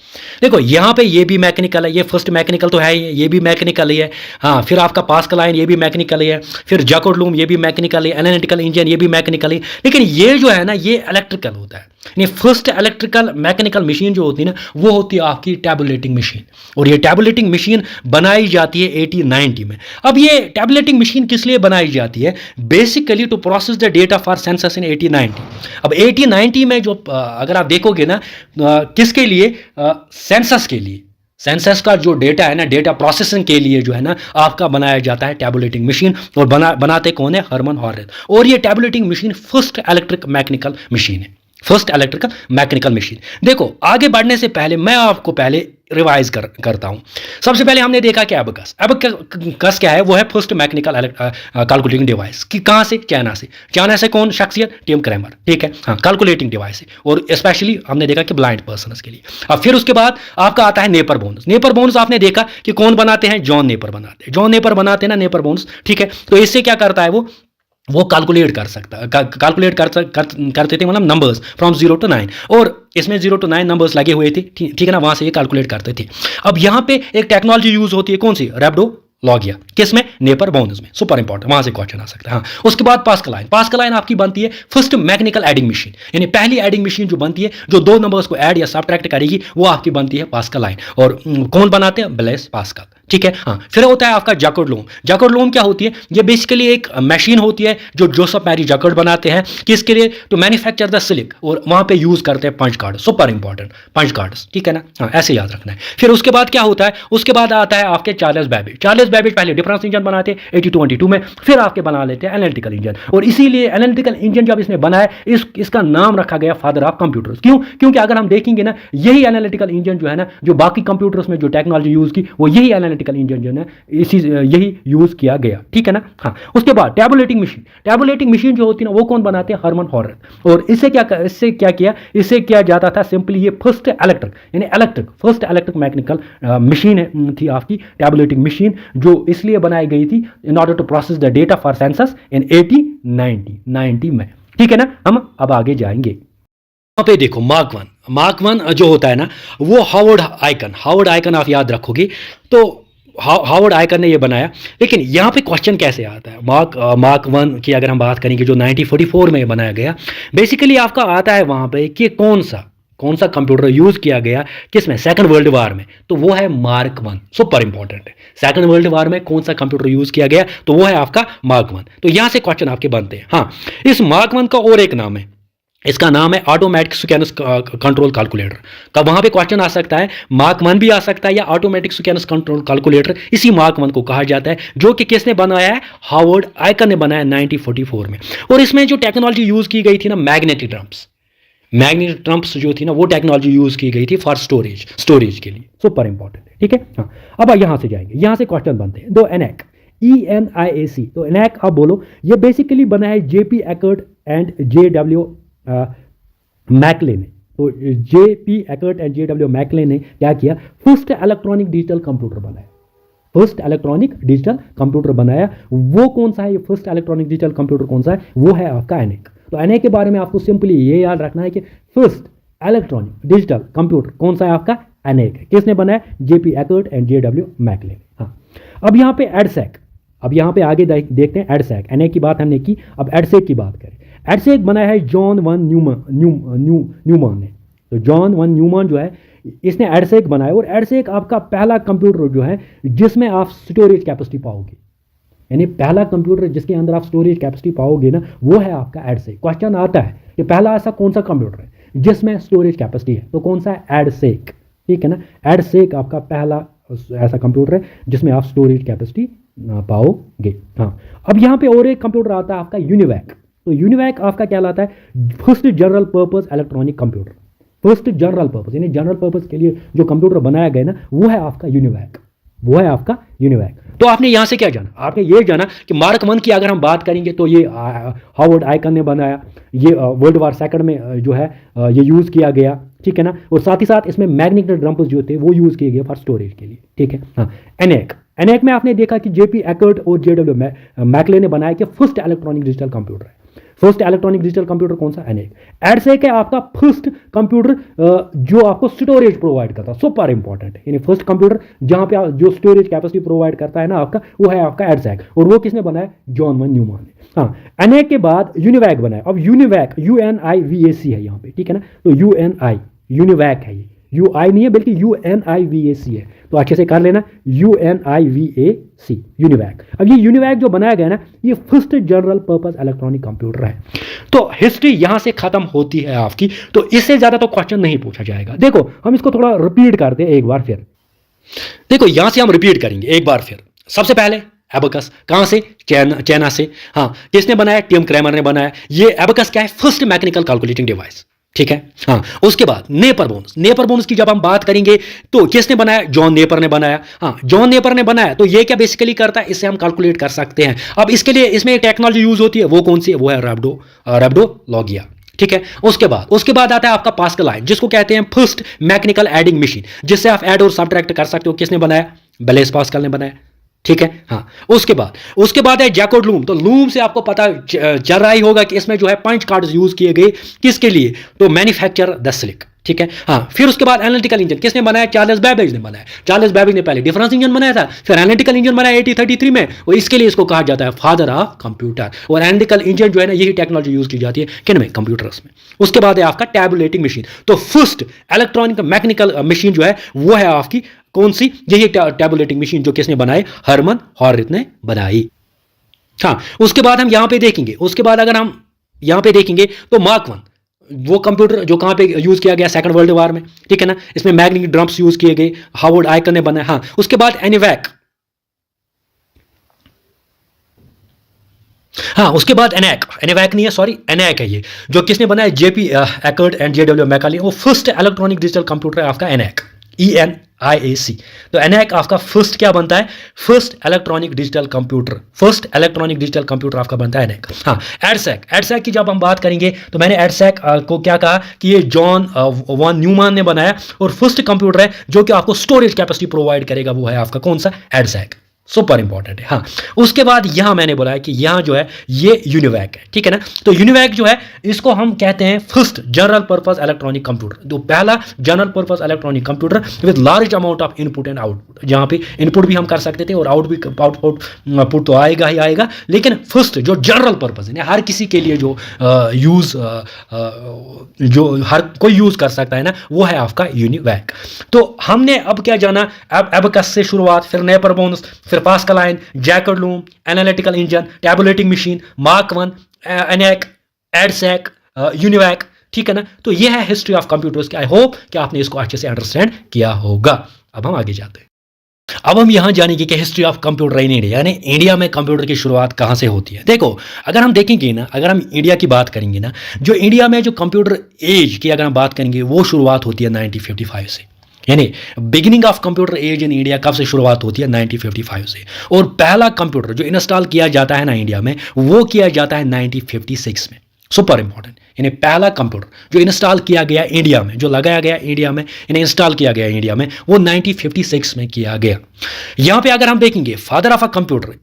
[SPEAKER 1] देखो यहाँ पे ये भी मैकेनिकल है, ये फर्स्ट मैकेनिकल तो है, ये भी मैकेनिकल ही है। हाँ, फिर आपका पास्कल आयन ये भी मैकेनिकल ही है, फिर जैकोब लूम ये भी मैकेनिकल है, एनालिटिकल इंजन ये भी मैकेनिकल है, लेकिन ये जो है ना ये इलेक्ट्रिकल होता है। यानी फर्स्ट इलेक्ट्रिकल मैकेनिकल मशीन जो होती है ना वो होती है आपकी टैबुलेटिंग मशीन। और ये टैबुलेटिंग मशीन बनाई जाती है 1890 में। अब ये टैबुलेटिंग मशीन किस लिए बनाई जाती है? Basically to process the data for census in 1890। अब 1890 में जो अगर आप देखोगे ना किसके लिए? सेंसस के लिए। सेंसस का जो डेटा है ना, डेटा प्रोसेसिंग के लिए जो है ना आपका बनाया जाता है टैबुलेटिंग मशीन। और बनाते कौन है? हरमन हॉलरिट। और ये tabulating machine first electric mechanical machine है, फर्स्ट इलेक्ट्रिकल मैकेनिकल मशीन। देखो आगे बढ़ने से पहले मैं आपको पहले रिवाइज करता हूं। सबसे पहले हमने देखा कि एबकस क्या है? वो है फर्स्ट मैकेनिकल कैलकुलेटिंग डिवाइस। कि कहां से? चाइना से। चाइना से कौन शख्सियत? टिम क्रैमर, ठीक है। हाँ, कैलकुलेटिंग डिवाइस है और स्पेशली हमने देखा कि ब्लाइंड पर्सन के लिए। अब फिर उसके बाद आपका आता है नेपर बोन्स। नेपर बोन्स आपने देखा कि कौन बनाते हैं? जॉन नेपर बनाते हैं। जॉन नेपर बनाते हैं ना नेपर बोन्स, ठीक है। तो इससे क्या करता है वो कैलकुलेट कर सकता है, कैलकुलेट करते थे, मतलब नंबर्स फ्रॉम 0 to 9, और इसमें 0 to 9 नंबर्स लगे हुए थे, ठीक है ना, वहां से ये कैलकुलेट करते थे। अब यहाँ पे एक टेक्नोलॉजी यूज होती है, कौन सी? रैप्डोलॉगिया। किसमें? नेपर बोन्स में। सुपर इंपॉर्टेंट, वहां से क्वेश्चन आ सकता है। हाँ, उसके बाद पास्कल आयन। पास्कल आयन आपकी बनती है फर्स्ट मैकेनिकल एडिंग मशीन, यानी पहली एडिंग मशीन जो बनती है जो दो नंबर्स को ऐड या सब्ट्रैक्ट करेगी, वो आपकी बनती है पास्कल आयन। और कौन बनाते हैं? ब्लेस पास्कल, ठीक है। हाँ, फिर होता है आपका जैकोब लूम। जैकोब लूम क्या होती है? ये बेसिकली एक मशीन होती है जो जोसेफ मैरी जैकोब बनाते हैं। किसके लिए? टू मैन्युफैक्चर द सिलिक। और वहां पे यूज करते हैं punch card, super important punch cards, ठीक है ना। हाँ, ऐसे याद रखना है। फिर उसके बाद क्या होता है? उसके बाद आता है आपके चार्ल्स बैबेज। चार्ल्स बैबेज पहले डिफरेंस इंजन बनाते हैं 1822 में, फिर आपके बना लेते हैं एनालिटिकल इंजन। और इसीलिए एनालिटिकल इंजन जब इसने बनाया इसका नाम रखा गया फादर ऑफ कंप्यूटर्स। क्यों? क्योंकि अगर हम देखेंगे ना यही एनालिटिकल इंजन जो है ना, जो बाकी कंप्यूटर्स में जो टेक्नोलॉजी यूज की वो यही एनालिटिकल इंजन जो है यही यूज किया गया, ठीक है ना। हाँ, उसके बाद टैबुलेटिंग मशीन। टैबुलेटिंग मशीन जो होती है ना वो कौन बनाते हैं? हरमन हॉलरिट। और इससे क्या किया? इससे किया जाता था सिंपली ये फर्स्ट इलेक्ट्रिक, यानी फर्स्ट इलेक्ट्रिक मैकेनिकल मशीन थी आपकी टैबुलेटिंग मशीन, जो इसलिए बनाई गई थी in order to process the data for census in 1890 में, ठीक है ना। हम अब आगे जाएंगे। यहाँ पे देखो मार्क वन जो होता है ना वो हावर्ड आइकन आप याद रखोगे। तो हावर्ड आइकन ने ये बनाया, लेकिन यहाँ पे क्वेश्चन कैसे आता है? मार्क वन की अगर हम बात करेंगे जो 1944 में बनाया गया, बेसिकली आपका आता है वहाँ पे कि कौन सा कौन सा कंप्यूटर यूज किया गया किसमें, सेकंड वर्ल्ड वॉर में, तो वो है मार्क 1। सुपर इंपॉर्टेंट है, सेकंड वर्ल्ड वॉर में कौन सा कंप्यूटर यूज किया गया, तो वो है आपका मार्क 1। तो यहां से क्वेश्चन आपके बनते हैं। हाँ, इस मार्क 1 का और एक नाम है, इसका नाम है ऑटोमेटिक सिक्वेंस कंट्रोल कैलकुलेटर। कब वहां पे क्वेश्चन आ सकता है, मार्क 1 भी आ सकता है या ऑटोमेटिक सिक्वेंस कंट्रोल कैलकुलेटर, इसी मार्क 1 को कहा जाता है, जो कि किसने बनाया है, हावर्ड आइकर ने बनाया 1944 में। और इसमें जो टेक्नोलॉजी यूज की गई थी ना, मैग्नेटिक ड्रम्प्स जो थी ना, वो टेक्नोलॉजी यूज की गई थी फॉर स्टोरेज के लिए। सुपर इंपॉर्टेंट है, ठीक है। हाँ, अब यहां से जाएंगे, यहां से क्वेश्चन बनते हैं। दो एनएक, ENIAC, तो एनएक आप बोलो, ये बेसिकली बना है JP Eckert and JW McClay ने। तो JP Eckert and JW McClay ने क्या किया, फर्स्ट इलेक्ट्रॉनिक डिजिटल कंप्यूटर बनाया। फर्स्ट इलेक्ट्रॉनिक डिजिटल कंप्यूटर बनाया, वो कौन सा है, ये फर्स्ट इलेक्ट्रॉनिक डिजिटल कंप्यूटर कौन सा है, वो है आपका एनएक। तो एनएक के बारे में आपको सिंपली ये याद रखना है कि फर्स्ट इलेक्ट्रॉनिक डिजिटल कंप्यूटर कौन सा है, आपका एनएक है। किसने बनाया, JP Eckert and JW McClay. हाँ, अब यहाँ पे एडसेक, अब यहाँ पे आगे देखते हैं एडसेक। एनएक की बात हमने की, अब एडसेक की बात करें। एडसेक बनाया है जॉन वन न्यूमैन ने। तो जॉन वन न्यूमैन जो है, इसने एडसेक बनाया, और एडसेक आपका पहला कंप्यूटर जो है जिसमें आप स्टोरेज कैपेसिटी पाओगे, यानी पहला कंप्यूटर जिसके अंदर आप स्टोरेज कैपेसिटी पाओगे ना, वो है आपका एडसेक। क्वेश्चन आता है कि पहला ऐसा कौन सा कंप्यूटर है जिसमें स्टोरेज कैपेसिटी है, तो कौन सा है, एडसेक, ठीक है ना। एडसेक आपका पहला ऐसा कंप्यूटर है जिसमें आप स्टोरेज कैपेसिटी पाओगे। हाँ, अब यहाँ पे और एक कंप्यूटर आता है आपका यूनिवैक। तो यूनिवैक आपका क्या लाता है, first general purpose electronic computer. First general purpose, यानी जनरल पर्पस के लिए जो कंप्यूटर बनाया गया ना, वो है आपका यूनिवैक, वो है आपका यूनिवैक। तो आपने यहां से क्या जाना, आपने ये जाना कि मार्क 1 की अगर हम बात करेंगे तो ये हावर्ड आइकर ने बनाया, ये वर्ल्ड वॉर सेकंड में जो है ये यूज़ किया गया, ठीक है ना। और साथ ही साथ इसमें मैग्नेटिक ड्रम्स जो थे वो यूज़ किए गए फॉर स्टोरेज के लिए, ठीक है। हाँ, एनएक में आपने देखा कि JP एकर्ट और JW मैकले ने बनाया कि फर्स्ट इलेक्ट्रॉनिक डिजिटल कंप्यूटर है। फर्स्ट इलेक्ट्रॉनिक डिजिटल कंप्यूटर कौन सा, एनएक। एडसेक है आपका फर्स्ट कंप्यूटर जो आपको स्टोरेज प्रोवाइड करता है। सुपर इंपॉर्टेंट है, यानी फर्स्ट कंप्यूटर जहां पे जो स्टोरेज कैपेसिटी प्रोवाइड करता है ना आपका, वो है आपका एडसेक, और वो किसने बनाया, जॉन वन न्यूमैन ने। हाँ, एनएक के बाद यूनिवैक बनाया। अब यूनिवैक UNIVAC है यहाँ पे, ठीक है ना। तो यूनिवैक है, ये UI नहीं है बल्कि UNIVAC है, तो अच्छे से कर लेना, UNIVAC, यूनिवैक। अब ये यूनिवैक जो बनाया गया ना, ये first general purpose electronic computer है। तो हिस्ट्री यहां से खत्म होती है आपकी, तो इससे ज्यादा तो क्वेश्चन नहीं पूछा जाएगा। देखो हम इसको थोड़ा रिपीट करते हैं एक बार फिर। देखो यहां से हम रिपीट करेंगे एक बार फिर। सबसे पहले एबकस, कहां से, चाइना से। हाँ, किसने बनाया, टिम क्रैमर ने बनाया। ये एबकस क्या है, फर्स्ट मैकेनिकल कैलकुलेटिंग डिवाइस, ठीक है। हाँ, उसके बाद नेपर बोन्स की जब हम बात करेंगे तो किसने बनाया, जॉन नेपर ने बनाया। हाँ, जॉन नेपर ने बनाया। तो ये क्या बेसिकली करता है, इससे हम कैलकुलेट कर सकते हैं। अब इसके लिए इसमें एक टेक्नोलॉजी यूज होती है, वो कौन सी है, वो है रैप्डोलॉगिया, ठीक है। उसके बाद आता है आपका पास्कल आयन, जिसको कहते हैं फर्स्ट मैकेनिकल एडिंग मशीन, जिससे आप ऐड और सब्ट्रैक्ट कर सकते हो। किसने बनाया, ब्लेस पास्कल ने बनाया, ठीक है। हाँ, उसके बाद है जैकोब लूम। तो लूम से आपको पता चल रहा ही होगा कि इसमें जो है पंच कार्ड्स यूज किए गए, किसके लिए, तो मैन्युफैक्चर द स्लिक, ठीक है। हाँ, फिर उसके बाद एनालिटिकल इंजन किसने बनाया, चार्ल्स बैबेज ने बनाया। चार्ल्स बैबेज ने पहले डिफरेंस इंजन बनाया था, फिर एनालिटिकल इंजन बनाया 1833 में, और इसके लिए इसको कहा जाता है फादर ऑफ कंप्यूटर। और एनालिटिकल इंजन जो है ना, यही टेक्नोलॉजी यूज की जाती है किन में, कंप्यूटर्स में। उसके बाद है आपका टैबुलेटिंग मशीन। तो फर्स्ट इलेक्ट्रॉनिक मैकेनिकल मशीन जो है वो है आपकी कौन सी, यही टैबुलेटिंग मशीन, जो किसने बनाई, हरमन हॉरिथ ने बनाई। हाँ, उसके बाद हम यहां पे देखेंगे, उसके बाद अगर हम यहां पे देखेंगे तो मार्क 1 वो कंप्यूटर जो कहां पे यूज किया गया, सेकंड वर्ल्ड वॉर में, ठीक है ना। इसमें मैग्नेटिक ड्रम्स यूज किए गए, हावर्ड आइकर ने बनाया। हाँ, उसके बाद एनिवैक, हाँ, उसके बाद एनएक नहीं है, सॉरी, एनएक है ये, जो किसने बनाया, JP Eckert and JW McClay. वो फर्स्ट इलेक्ट्रॉनिक डिजिटल कंप्यूटर है आपका एनएक, ENIAC। तो एनएक आपका फर्स्ट क्या बनता है, first electronic digital computer, first electronic digital computer आपका बनता है एनएक। हाँ, एडसेक की जब हम बात करेंगे तो मैंने एडसेक को क्या कहा कि ये जॉन वन न्यूमैन ने बनाया, और फर्स्ट कंप्यूटर है जो कि आपको स्टोरेज कैपेसिटी प्रोवाइड करेगा, वो है आपका कौन सा, एडसेक, सुपर इंपॉर्टेंट है। हाँ, उसके बाद यहां मैंने बोला है कि यहां जो है ये यूनिवैक है, ठीक है ना। तो यूनिवैक जो है इसको हम कहते हैं first general purpose electronic computer, तो पहला general purpose electronic computer with large amount of input and output, जहां पे इनपुट भी हम कर सकते थे और आउटपुट तो आएगा ही आएगा, लेकिन फर्स्ट जो जनरल पर्पस है हर किसी के लिए जो जो हर कोई यूज कर सकता है ना, वो है आपका यूनिवैक। तो हमने अब क्या जाना, अब एबकस से शुरुआत, फिर नेपरबोन्स, फिर Pascaline, Jacquard loom, analytical engine, tabulating machine, Mark 1, ENIAC, EDSAC, UNIVAC, ठीक है ना। तो ये है हिस्ट्री ऑफ कंप्यूटर्स की। आई होप कि आपने इसको अच्छे से अंडरस्टैंड किया होगा। अब हम आगे जाते हैं। अब हम यहां जानेंगे कि history of computer in India, यानी इंडिया में कंप्यूटर की शुरुआत कहां से होती है। देखो, अगर हम देखेंगे ना, अगर हम इंडिया की बात करेंगे ना, जो इंडिया में जो कंप्यूटर एज की अगर हम बात करेंगे, वो शुरुआत होती है 1955 से, यानी beginning of computer age in India कब से शुरुआत होती है, 1955 से। और पहला कंप्यूटर जो इंस्टॉल किया जाता है ना इंडिया में, वो किया जाता है 1956 में। सुपर इंपॉर्टेंट, यानी पहला कंप्यूटर जो इंस्टॉल किया गया इंडिया में, जो लगाया गया इंडिया में, इन्हें इंस्टॉल किया गया इंडिया में, वो 1956 में किया गया। यहां पे अगर हम देखेंगे father of a computer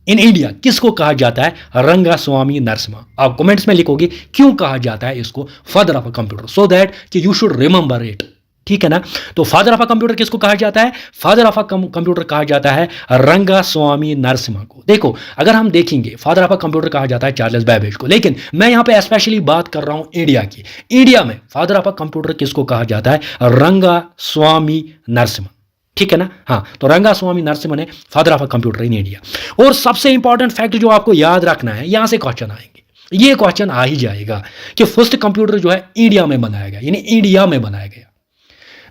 [SPEAKER 1] in India किसको कहा जाता है, रंगास्वामी नरसिम्हा। आप कमेंट्स में लिखोगे क्यों कहा जाता है इसको father of a computer, so that कि यू शुड रिमेंबर इट, ठीक है ना। तो फादर ऑफ अ कंप्यूटर किसको कहा जाता है, फादर ऑफ अ कंप्यूटर कहा जाता है रंगास्वामी नरसिम्हा को। देखो, अगर हम देखेंगे फादर ऑफ अ कंप्यूटर कहा जाता है चार्ल्स बैबेज को, लेकिन मैं यहां पे स्पेशली बात कर रहा हूं इंडिया की। इंडिया में फादर ऑफ अ कंप्यूटर किसको कहा जाता है, रंगास्वामी नरसिम्हा, ठीक है ना। हाँ, तो रंगास्वामी नरसिम्हा ने father of a computer in India. और सबसे इंपॉर्टेंट फैक्ट जो आपको याद रखना है, यहां से क्वेश्चन आएंगे, ये क्वेश्चन आ ही जाएगा कि फर्स्ट कंप्यूटर जो है इंडिया में बनाया गया, यानी इंडिया में बनाया गया।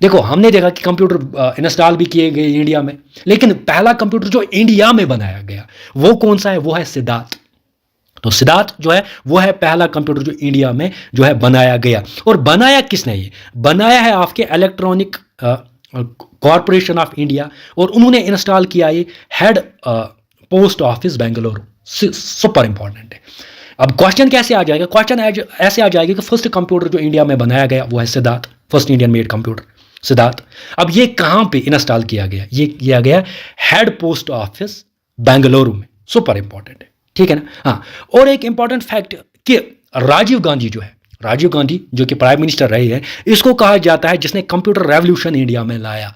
[SPEAKER 1] देखो, हमने देखा कि कंप्यूटर इंस्टॉल भी किए गए इंडिया में, लेकिन पहला कंप्यूटर जो इंडिया में बनाया गया वो कौन सा है, वो है सिद्धार्थ। तो सिद्धार्थ जो है वो है पहला कंप्यूटर जो इंडिया में जो है बनाया गया। और बनाया किसने, ये बनाया है आपके इलेक्ट्रॉनिक कॉरपोरेशन ऑफ इंडिया, और उन्होंने इंस्टॉल किया ये head post office Bengaluru. Super important है। अब क्वेश्चन कैसे आ जाएगा, क्वेश्चन ऐसे आ जाएगा कि फर्स्ट कंप्यूटर जो इंडिया में बनाया गया वो है Siddharth, first Indian made computer Siddharth. अब ये कहां पे इंस्टॉल किया गया, ये किया गया हेड पोस्ट ऑफिस बेंगलुरु में। सुपर इंपॉर्टेंट है, ठीक है ना। हाँ, और एक इंपॉर्टेंट फैक्ट कि राजीव गांधी जो है, राजीव गांधी जो कि प्राइम मिनिस्टर रहे हैं, इसको कहा जाता है जिसने कंप्यूटर रेवोल्यूशन इंडिया में लाया,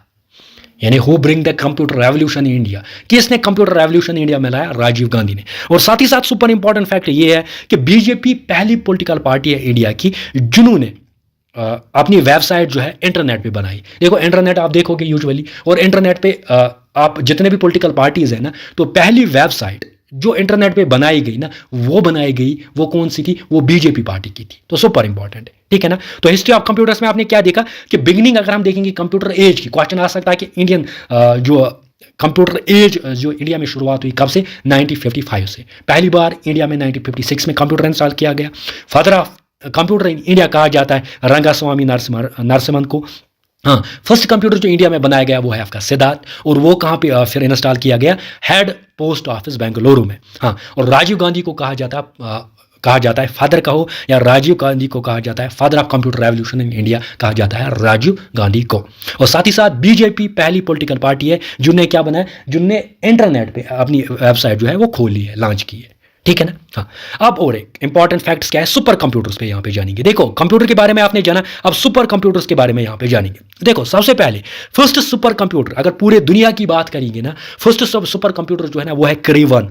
[SPEAKER 1] यानी who bring the computer revolution in India. किसने कंप्यूटर रेवोल्यूशन इंडिया में लाया, राजीव गांधी ने। और साथ ही साथ सुपर इंपॉर्टेंट फैक्ट ये है कि बीजेपी पहली पॉलिटिकल पार्टी है इंडिया की जिन्होंने अपनी वेबसाइट जो है इंटरनेट पे बनाई। देखो, इंटरनेट आप देखोगे यूजुअली, और इंटरनेट पे आप जितने भी पॉलिटिकल पार्टीज है ना, तो पहली वेबसाइट जो इंटरनेट पे बनाई गई ना, वो बनाई गई, वो कौन सी थी, वो बीजेपी पार्टी की थी। तो सुपर इंपॉर्टेंट है, ठीक है ना। तो हिस्ट्री ऑफ कंप्यूटर्स में आपने क्या देखा कि बिगिनिंग अगर हम देखेंगे कंप्यूटर एज की, क्वेश्चन आ सकता है कि इंडियन जो कंप्यूटर एज जो इंडिया में शुरुआत हुई कब से, 1955 से। पहली बार इंडिया में 1956 में कंप्यूटर इंस्टॉल किया गया। Father of computer in India कहा जाता है रंगास्वामी नरसिम्हन को। हाँ, फर्स्ट कंप्यूटर जो इंडिया में बनाया गया वो है आपका सिद्धार्थ, और वो कहाँ पे फिर इंस्टॉल किया गया, हेड पोस्ट ऑफिस बेंगलुरु में। हाँ, और राजीव गांधी को कहा जाता है फादर कहो, या राजीव गांधी को कहा जाता है father of computer revolution in India, कहा जाता है राजीव गांधी को। और साथ ही साथ बीजेपी पहली पॉलिटिकल पार्टी है जिन्होंने क्या बनाया, जिन्होंने इंटरनेट पे अपनी वेबसाइट जो है वो खोली है, लॉन्च की है, ठीक है ना। हाँ, अब और एक इंपॉर्टेंट फैक्ट्स क्या है, सुपर कंप्यूटर्स पे यहाँ पे जानेंगे। देखो, कंप्यूटर के बारे में आपने जाना, अब सुपर कंप्यूटर्स के बारे में यहाँ पे जानेंगे। देखो, सबसे पहले फर्स्ट सुपर कंप्यूटर अगर पूरे दुनिया की बात करेंगे ना, फर्स्ट सुपर कंप्यूटर जो है ना वो है क्रेवन।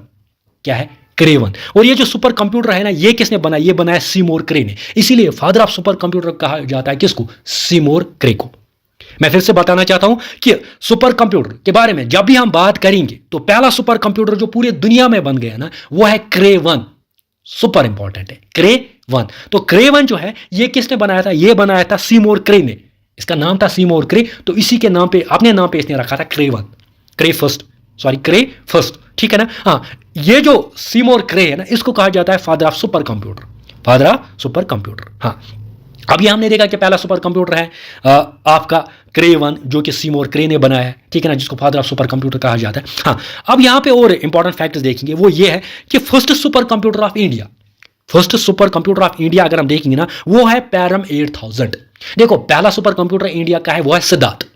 [SPEAKER 1] क्या है, क्रेवन। और ये जो सुपर कंप्यूटर है ना, ये किसने बनाया, ये बनाया सीमोर क्रे ने। इसीलिए फादर ऑफ सुपर कंप्यूटर कहा जाता है किसको, सीमोर क्रे को। मैं फिर से बताना चाहता हूं कि सुपर कंप्यूटर के बारे में जब भी हम बात करेंगे तो पहला सुपर कंप्यूटर जो पूरी दुनिया में बन गया ना, वो है क्रे वन। सुपर इंपॉर्टेंट है, क्रे वन। तो क्रे वन जो है ये किसने बनाया था, ये बनाया था सीमोर क्रे ने। इसका नाम था सीमोर क्रे, तो इसी के नाम पे, अपने नाम पे इसने रखा था क्रे वन, क्रे फर्स्ट, ठीक है ना। हाँ, ये जो सीमोर क्रे है ना, इसको कहा जाता है father of super computer, father of super computer. हाँ, अभी हमने देखा कि पहला सुपर कंप्यूटर है आपका क्रे वन, जो कि सीमोर क्रे ने बनाया है, ठीक है ना, जिसको फादर ऑफ सुपर कंप्यूटर कहा जाता है। हाँ, अब यहाँ पे और इंपॉर्टेंट फैक्टर्स देखेंगे, वो ये है कि first super computer of India, first super computer of India अगर हम देखेंगे ना, वो है पैरम 8000। देखो, पहला सुपर कंप्यूटर इंडिया का है वो है सिद्धार्थ,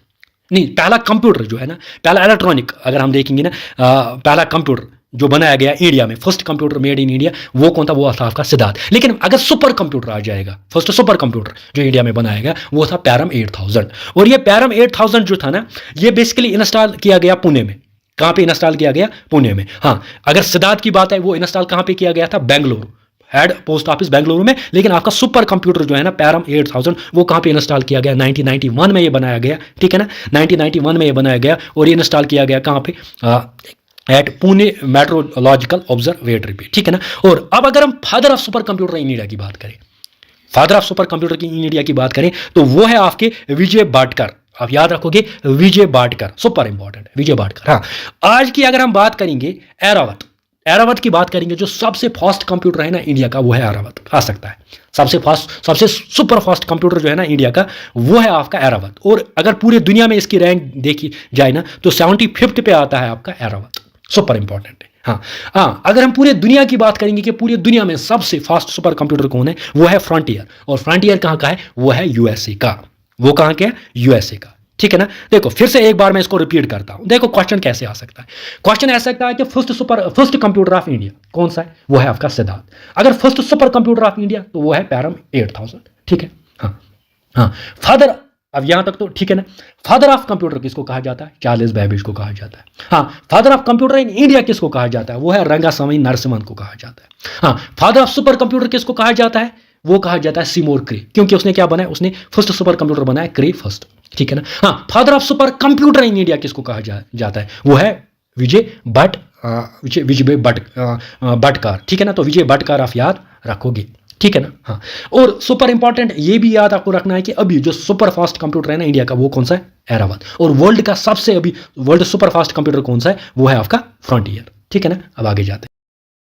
[SPEAKER 1] नहीं, पहला कंप्यूटर जो है ना, पहला इलेक्ट्रॉनिक अगर हम देखेंगे ना, पहला कंप्यूटर जो बनाया गया इंडिया में, first computer made in India, वो कौन था? वो था आपका सिद्धार्थ। लेकिन अगर सुपर कंप्यूटर आ जाएगा, फर्स्ट सुपर कंप्यूटर जो इंडिया में बनाया गया, वो था पैरम 8000। और ये पैरम 8000 जो था ना, ये बेसिकली इंस्टॉल किया गया पुणे में। कहाँ पे इंस्टॉल किया गया? पुणे में। हाँ, अगर सिद्धार्थ की बात है, वो इंस्टॉल कहाँ पे किया गया था? Bengaluru, head post office Bengaluru में। लेकिन आपका सुपर कंप्यूटर जो है ना, पैरम 8000, वो कहाँ पे इंस्टॉल किया गया? 1991 में ये बनाया गया, ठीक है ना, 1991 में ये बनाया गया। और ये इंस्टॉल किया गया कहाँ पे? एट पुणे मेट्रोलॉजिकल ऑब्जर्वेटरी पे, ठीक है ना। और अब अगर हम father of super computer in India की बात करें, फादर ऑफ सुपर कंप्यूटर की इन इंडिया की बात करें, तो वो है आपके विजय बाटकर। आप याद रखोगे, विजय बाटकर, सुपर इंपॉर्टेंट है विजय बाटकर। हाँ, आज की अगर हम बात करेंगे, एरावत, एरावत की बात करेंगे, जो सबसे फास्ट कंप्यूटर है ना इंडिया का, वो है एरावत। आ सकता है सबसे फास्ट, सबसे सुपर फास्ट कंप्यूटर जो है ना इंडिया का, वो है आपका एरावत। और अगर पूरे दुनिया में इसकी रैंक देखी जाए ना, तो 75th पे आता है आपका एरावत। सुपर इंपॉर्टेंट है। हाँ, अगर हम पूरे दुनिया की बात करेंगे कि पूरी दुनिया में सबसे फास्ट सुपर कंप्यूटर कौन है, वो है फ्रंटियर। और फ्रंटियर कहाँ का है? वो है यूएसए का। वो कहाँ का है? यूएसए का, ठीक है ना। देखो फिर से एक बार मैं इसको रिपीट करता हूं। देखो क्वेश्चन कैसे आ सकता है। क्वेश्चन ऐसा सकता है कि फर्स्ट कंप्यूटर ऑफ इंडिया कौन सा है? वो है आपका सिद्धार्थ। अगर first super computer of India, तो वो है पैरम 8000, ठीक है। हाँ, फादर, अब यहां तक तो ठीक है ना। फादर ऑफ कंप्यूटर किसको कहा जाता है? चार्ल्स बेबेज को कहा जाता है। हाँ, father of computer in India किसको कहा जाता है? वो है रंगास्वामी नरसिम्हन को कहा जाता है। हाँ, फादर ऑफ सुपर कंप्यूटर किसको कहा जाता है? वो कहा जाता है सिमोर क्रे, क्योंकि उसने क्या बनाया? उसने फर्स्ट सुपर कंप्यूटर बनाया, क्रे फर्स्ट, ठीक है ना। हाँ, father of super computer in India किसको कहा जाता है? वो है विजय भटकर, ठीक है ना। तो विजय भटकर आप याद रखोगे, ठीक है ना। हाँ, और सुपर इंपॉर्टेंट ये भी याद आपको रखना है कि अभी जो सुपर फास्ट कंप्यूटर है ना इंडिया का, वो कौन सा है? एरावत। और वर्ल्ड का सबसे अभी वर्ल्ड सुपर फास्ट कंप्यूटर कौन सा है? वो है आपका फ्रंटियर, ठीक है ना। अब आगे जाते हैं,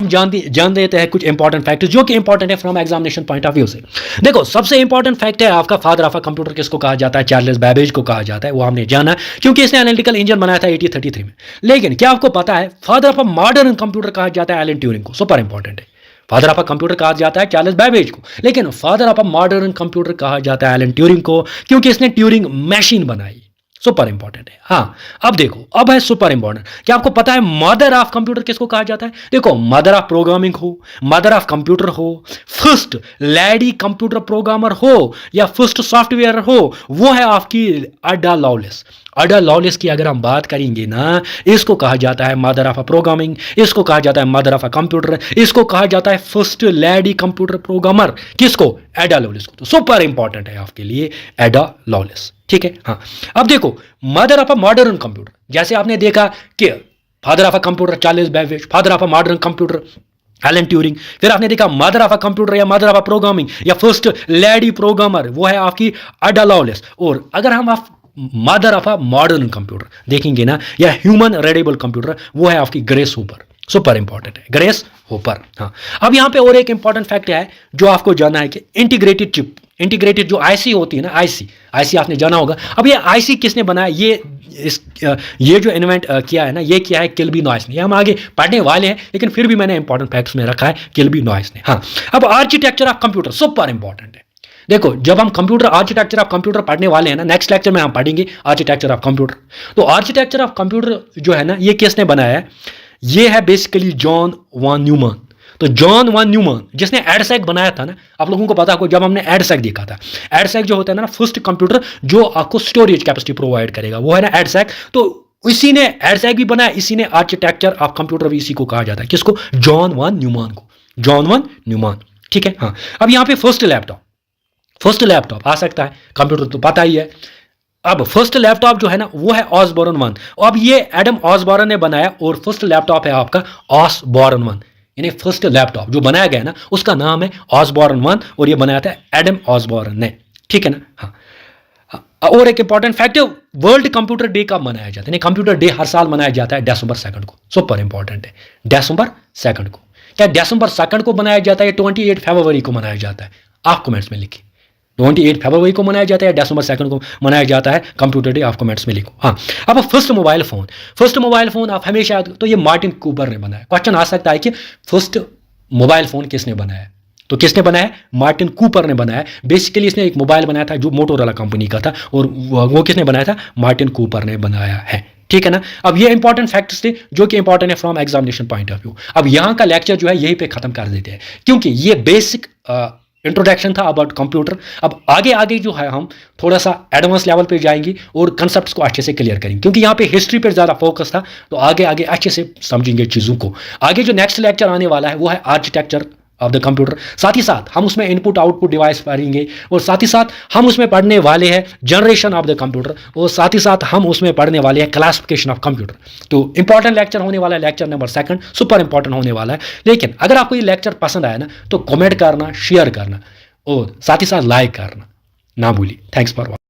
[SPEAKER 1] हम जान देते हैं कुछ इंपॉर्टेंट फैक्टर्स जो कि इंपॉर्टेंट है from examination point of view से। देखो सबसे इंपॉर्टेंट फैक्ट है आपका, फादर ऑफ अ कंप्यूटर किसको कहा जाता है? चार्ल्स बेबेज को कहा जाता है। वो हमने जाना क्योंकि इसने एनालिटिकल इंजन बनाया था 1833 में। लेकिन क्या आपको पता है father of a modern computer कहा जाता है एलन ट्यूरिंग को? सुपर इंपॉर्टेंट है। फादर ऑफ अ कंप्यूटर कहा जाता है चार्ल्स बेबेज को, लेकिन father of a modern computer कहा जाता है एलन ट्यूरिंग को, क्योंकि इसने ट्यूरिंग मशीन बनाई। सुपर इंपॉर्टेंट है। हाँ, अब देखो, अब है सुपर इंपॉर्टेंट। क्या आपको पता है मदर ऑफ कंप्यूटर किसको कहा जाता है? देखो, मदर ऑफ प्रोग्रामिंग हो, मदर ऑफ कंप्यूटर हो, फर्स्ट लेडी कंप्यूटर प्रोग्रामर हो, या फर्स्ट सॉफ्टवेयर हो, वो है आपकी अडा लॉवलेस। अडा लॉवलेस की अगर हम बात करेंगे ना, इसको कहा जाता है मदर ऑफ अ प्रोग्रामिंग, इसको कहा जाता है मदर ऑफ अ कंप्यूटर, इसको कहा जाता है फर्स्ट लेडी कंप्यूटर प्रोग्रामर। किसको? एडा लॉवलेस को। तो सुपर इंपॉर्टेंट है आपके लिए एडा लॉवलेस, ठीक है। हाँ, अब देखो mother of a modern computer, जैसे आपने देखा कि father of a computer Charles Babbage, father of a modern computer Alan Turing, फिर आपने देखा मदर ऑफ अ कंप्यूटर या मदर ऑफ अ प्रोग्रामिंग या फर्स्ट लेडी प्रोग्रामर, वो है आपकी अडा लॉवलेस। और अगर हम आप mother of a modern computer देखेंगे ना, या ह्यूमन रीडेबल कंप्यूटर, वो है आपकी ग्रेस हूपर। सुपर इंपॉर्टेंट है ग्रेस हूपर। हाँ, अब यहां पे और एक इंपॉर्टेंट फैक्ट है जो आपको जानना है कि इंटीग्रेटेड चिप, इंटीग्रेटेड जो आईसी होती है ना, आईसी आपने जाना होगा। अब ये आईसी किसने बनाया? ये जो इन्वेंट किया है ना, ये किया है किल्बी नॉइस ने। ये हम आगे पढ़ने वाले हैं, लेकिन फिर भी मैंने इंपॉर्टेंट फैक्ट्स में रखा है किल्बी नॉइस ने। हाँ, अब architecture of computer super important है। देखो, जब हम कंप्यूटर आर्किटेक्चर ऑफ कंप्यूटर पढ़ने वाले हैं ना, नेक्स्ट लेक्चर में हम पढ़ेंगे आर्किटेक्चर ऑफ कंप्यूटर। तो आर्किटेक्चर ऑफ कंप्यूटर जो है ना, ये किसने बनाया है? ये है बेसिकली जॉन वॉन न्यूमैन। तो जॉन वॉन न्यूमैन जिसने एडसेक बनाया था ना, आप लोगों को पता है जब हमने एडसेक देखा था, एडसेक जो होता है ना फर्स्ट कंप्यूटर जो आपको स्टोरेज कैपेसिटी प्रोवाइड करेगा, वो है ना एडसेक। तो इसी ने एडसेक भी बनाया, इसी ने आर्किटेक्चर ऑफ कंप्यूटर भी इसी को कहा जाता है। किसको? जॉन वॉन न्यूमैन को, जॉन वॉन न्यूमैन, ठीक है। हाँ, अब यहाँ पे फर्स्ट लैपटॉप आ सकता है, कंप्यूटर तो पता ही है। अब फर्स्ट लैपटॉप जो है ना, वो है ऑसबॉर्न 1। अब ये एडम ऑसबॉर्न ने बनाया, और फर्स्ट लैपटॉप है आपका ऑसबॉर्न 1। यानी फर्स्ट लैपटॉप जो बनाया गया ना, उसका नाम है ऑसबॉर्न 1, और ये बनाया था एडम ऑसबॉर्न ने, ठीक है ना। हाँ, और एक इंपॉर्टेंट फैक्ट है, वर्ल्ड कंप्यूटर डे कब मनाया जाता है? कंप्यूटर डे हर साल मनाया जाता है December 2 को। सुपर इंपॉर्टेंट है, December 2 को। क्या December 2 को मनाया जाता है या 28 फरवरी को मनाया जाता है? आप कमेंट्स में लिखिए। 28 फरवरी को मनाया जाता है या December 2 को मनाया जाता है कंप्यूटर डे? आप कमेंट्स में लिखो। हाँ, अब फर्स्ट मोबाइल फोन आप हमेशा, तो ये मार्टिन कूपर ने बनाया। क्वेश्चन आ सकता है कि फर्स्ट मोबाइल फोन किसने बनाया? तो किसने बनाया? मार्टिन कूपर ने बनाया। बेसिकली इसने एक मोबाइल बनाया था जो मोटोरोला कंपनी का था, और वो किसने बनाया था? मार्टिन कूपर ने बनाया है। ठीक है ना। अब ये इंपॉर्टेंट फैक्ट्स थे जो कि इंपॉर्टेंट है from examination point of view. अब यहाँ का लेक्चर जो है यहीं पे खत्म कर देते हैं, क्योंकि ये बेसिक इंट्रोडक्शन था अबाउट कंप्यूटर। अब आगे आगे जो है हम थोड़ा सा एडवांस लेवल पे जाएंगे और कंसेप्ट्स को अच्छे से क्लियर करेंगे, क्योंकि यहाँ पे हिस्ट्री पर ज़्यादा फोकस था। तो आगे आगे अच्छे से समझेंगे चीज़ों को। आगे जो नेक्स्ट लेक्चर आने वाला है वो है आर्किटेक्चर ऑफ द कंप्यूटर। साथ ही साथ हम उसमें इनपुट आउटपुट डिवाइस पढ़ेंगे, और साथ ही साथ हम उसमें पढ़ने वाले हैं जनरेशन ऑफ द कंप्यूटर, और साथ ही साथ हम उसमें पढ़ने वाले हैं क्लासिफिकेशन ऑफ कंप्यूटर। तो इंपॉर्टेंट लेक्चर होने वाला है, लेक्चर नंबर 2 सुपर इंपॉर्टेंट होने वाला है। लेकिन अगर आपको ये लेक्चर पसंद आया ना तो कमेंट करना, शेयर करना और साथ ही साथ लाइक करना ना भूलिए। Thanks for watching.